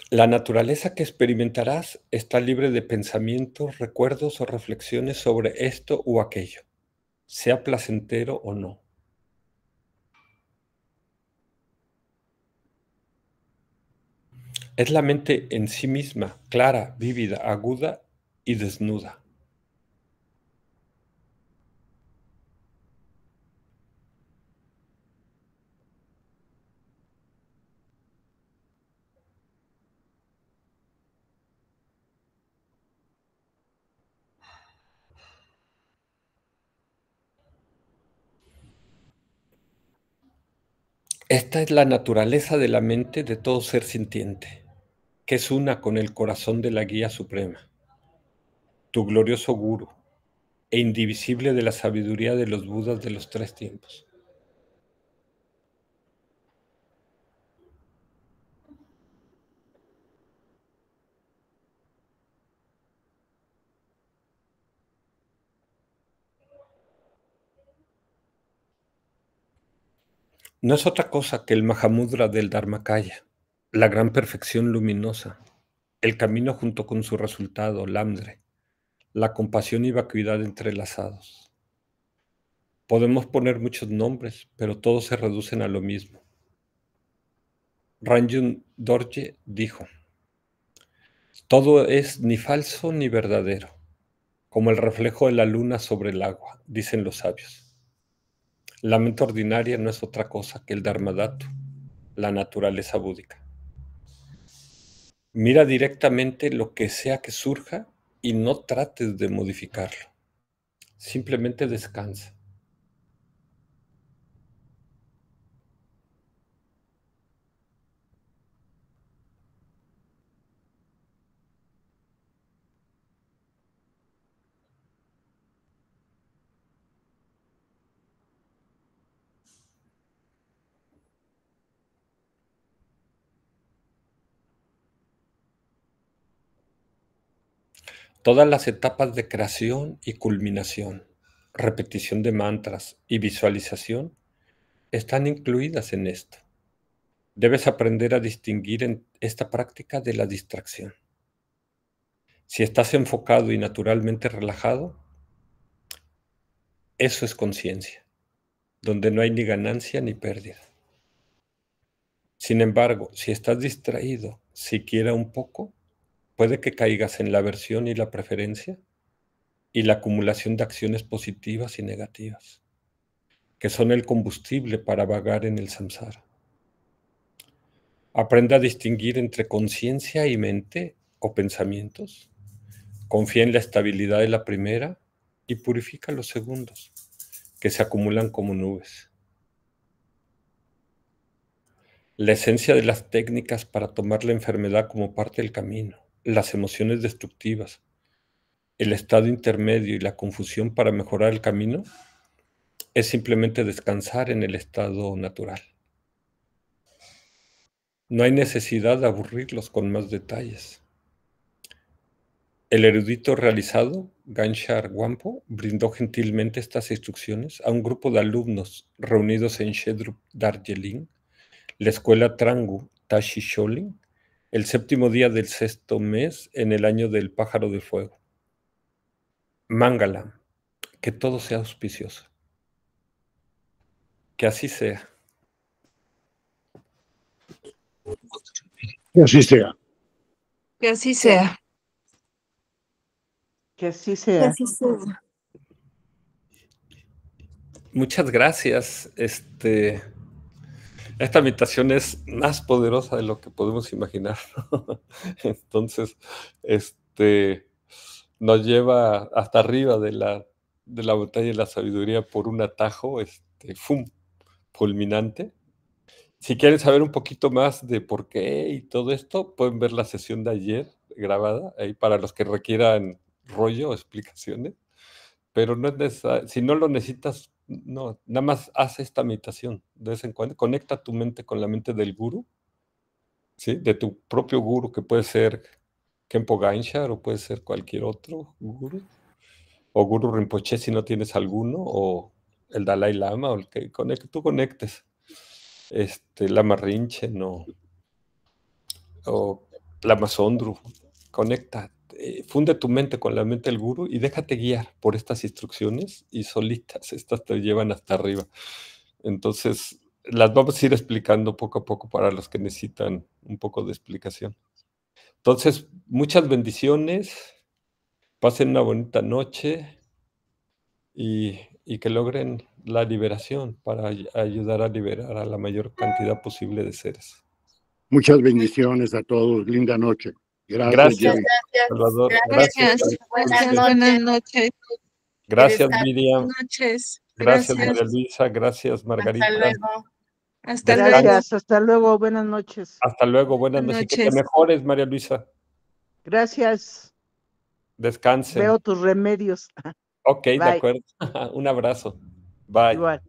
La naturaleza que experimentarás está libre de pensamientos, recuerdos o reflexiones sobre esto u aquello, sea placentero o no. Es la mente en sí misma, clara, vívida, aguda y desnuda. Esta es la naturaleza de la mente de todo ser sintiente, que es una con el corazón de la guía suprema, tu glorioso gurú, e indivisible de la sabiduría de los Budas de los 3 tiempos. No es otra cosa que el Mahamudra del Dharmakaya, la gran perfección luminosa, el camino junto con su resultado, Lamdre, la compasión y vacuidad entrelazados. Podemos poner muchos nombres, pero todos se reducen a lo mismo. Ranjun Dorje dijo: todo es ni falso ni verdadero, como el reflejo de la luna sobre el agua, dicen los sabios. La mente ordinaria no es otra cosa que el Dharmadhatu, la naturaleza búdica. Mira directamente lo que sea que surja y no trates de modificarlo. Simplemente descansa. Todas las etapas de creación y culminación, repetición de mantras y visualización están incluidas en esto. Debes aprender a distinguir en esta práctica de la distracción. Si estás enfocado y naturalmente relajado, eso es conciencia, donde no hay ni ganancia ni pérdida. Sin embargo, si estás distraído, siquiera un poco, puede que caigas en la aversión y la preferencia y la acumulación de acciones positivas y negativas, que son el combustible para vagar en el samsara. Aprende a distinguir entre conciencia y mente o pensamientos. Confía en la estabilidad de la primera y purifica los segundos, que se acumulan como nubes. La esencia de las técnicas para tomar la enfermedad como parte del camino, las emociones destructivas, el estado intermedio y la confusión para mejorar el camino, es simplemente descansar en el estado natural. No hay necesidad de aburrirlos con más detalles. El erudito realizado, Ganshar Wampo, brindó gentilmente estas instrucciones a un grupo de alumnos reunidos en Shedrup Darjeeling, la escuela Trangu Tashi Sholing, el 7º día del 6º mes en el año del pájaro de fuego. Mangalam, que todo sea auspicioso. Que así sea. Que así sea. Que así sea. Que así Que sea. así sea. Muchas gracias. Esta meditación es más poderosa de lo que podemos imaginar, ¿no? Entonces, nos lleva hasta arriba de la montaña de la sabiduría por un atajo, ¡fum!, fulminante. Si quieren saber un poquito más de por qué y todo esto, pueden ver la sesión de ayer grabada, ahí para los que requieran rollo o explicaciones. Pero no es necesario, si no lo necesitas, no, nada más haz esta meditación de vez en cuando, conecta tu mente con la mente del gurú, ¿sí? De tu propio gurú, que puede ser Khenpo Ganshar o puede ser cualquier otro gurú, o Guru Rinpoche si no tienes alguno, o el Dalai Lama, o el que tú conectes, Lama Rinchen o Lama Sondru, conecta. Funde tu mente con la mente del gurú y déjate guiar por estas instrucciones y solitas, estas te llevan hasta arriba. Entonces, las vamos a ir explicando poco a poco para los que necesitan un poco de explicación. Entonces, muchas bendiciones, pasen una bonita noche y que logren la liberación para ayudar a liberar a la mayor cantidad posible de seres. Muchas bendiciones a todos. Linda noche. Gracias, Gracias, Jerry. Salvador. Gracias. Buenas Gracias. Buenas noches. noches. Gracias, Teresa. Miriam. Buenas noches. Gracias, Gracias. María Luisa. Gracias, Margarita. Hasta luego. Hasta Descansa. luego. Gracias. Hasta luego. Buenas noches. Hasta luego. Buenas Buenas noches. Que te noches. mejores, María Luisa. Gracias. Descansen. Veo tus remedios. Ok, de Bye. acuerdo. Un abrazo. Bye. Igual.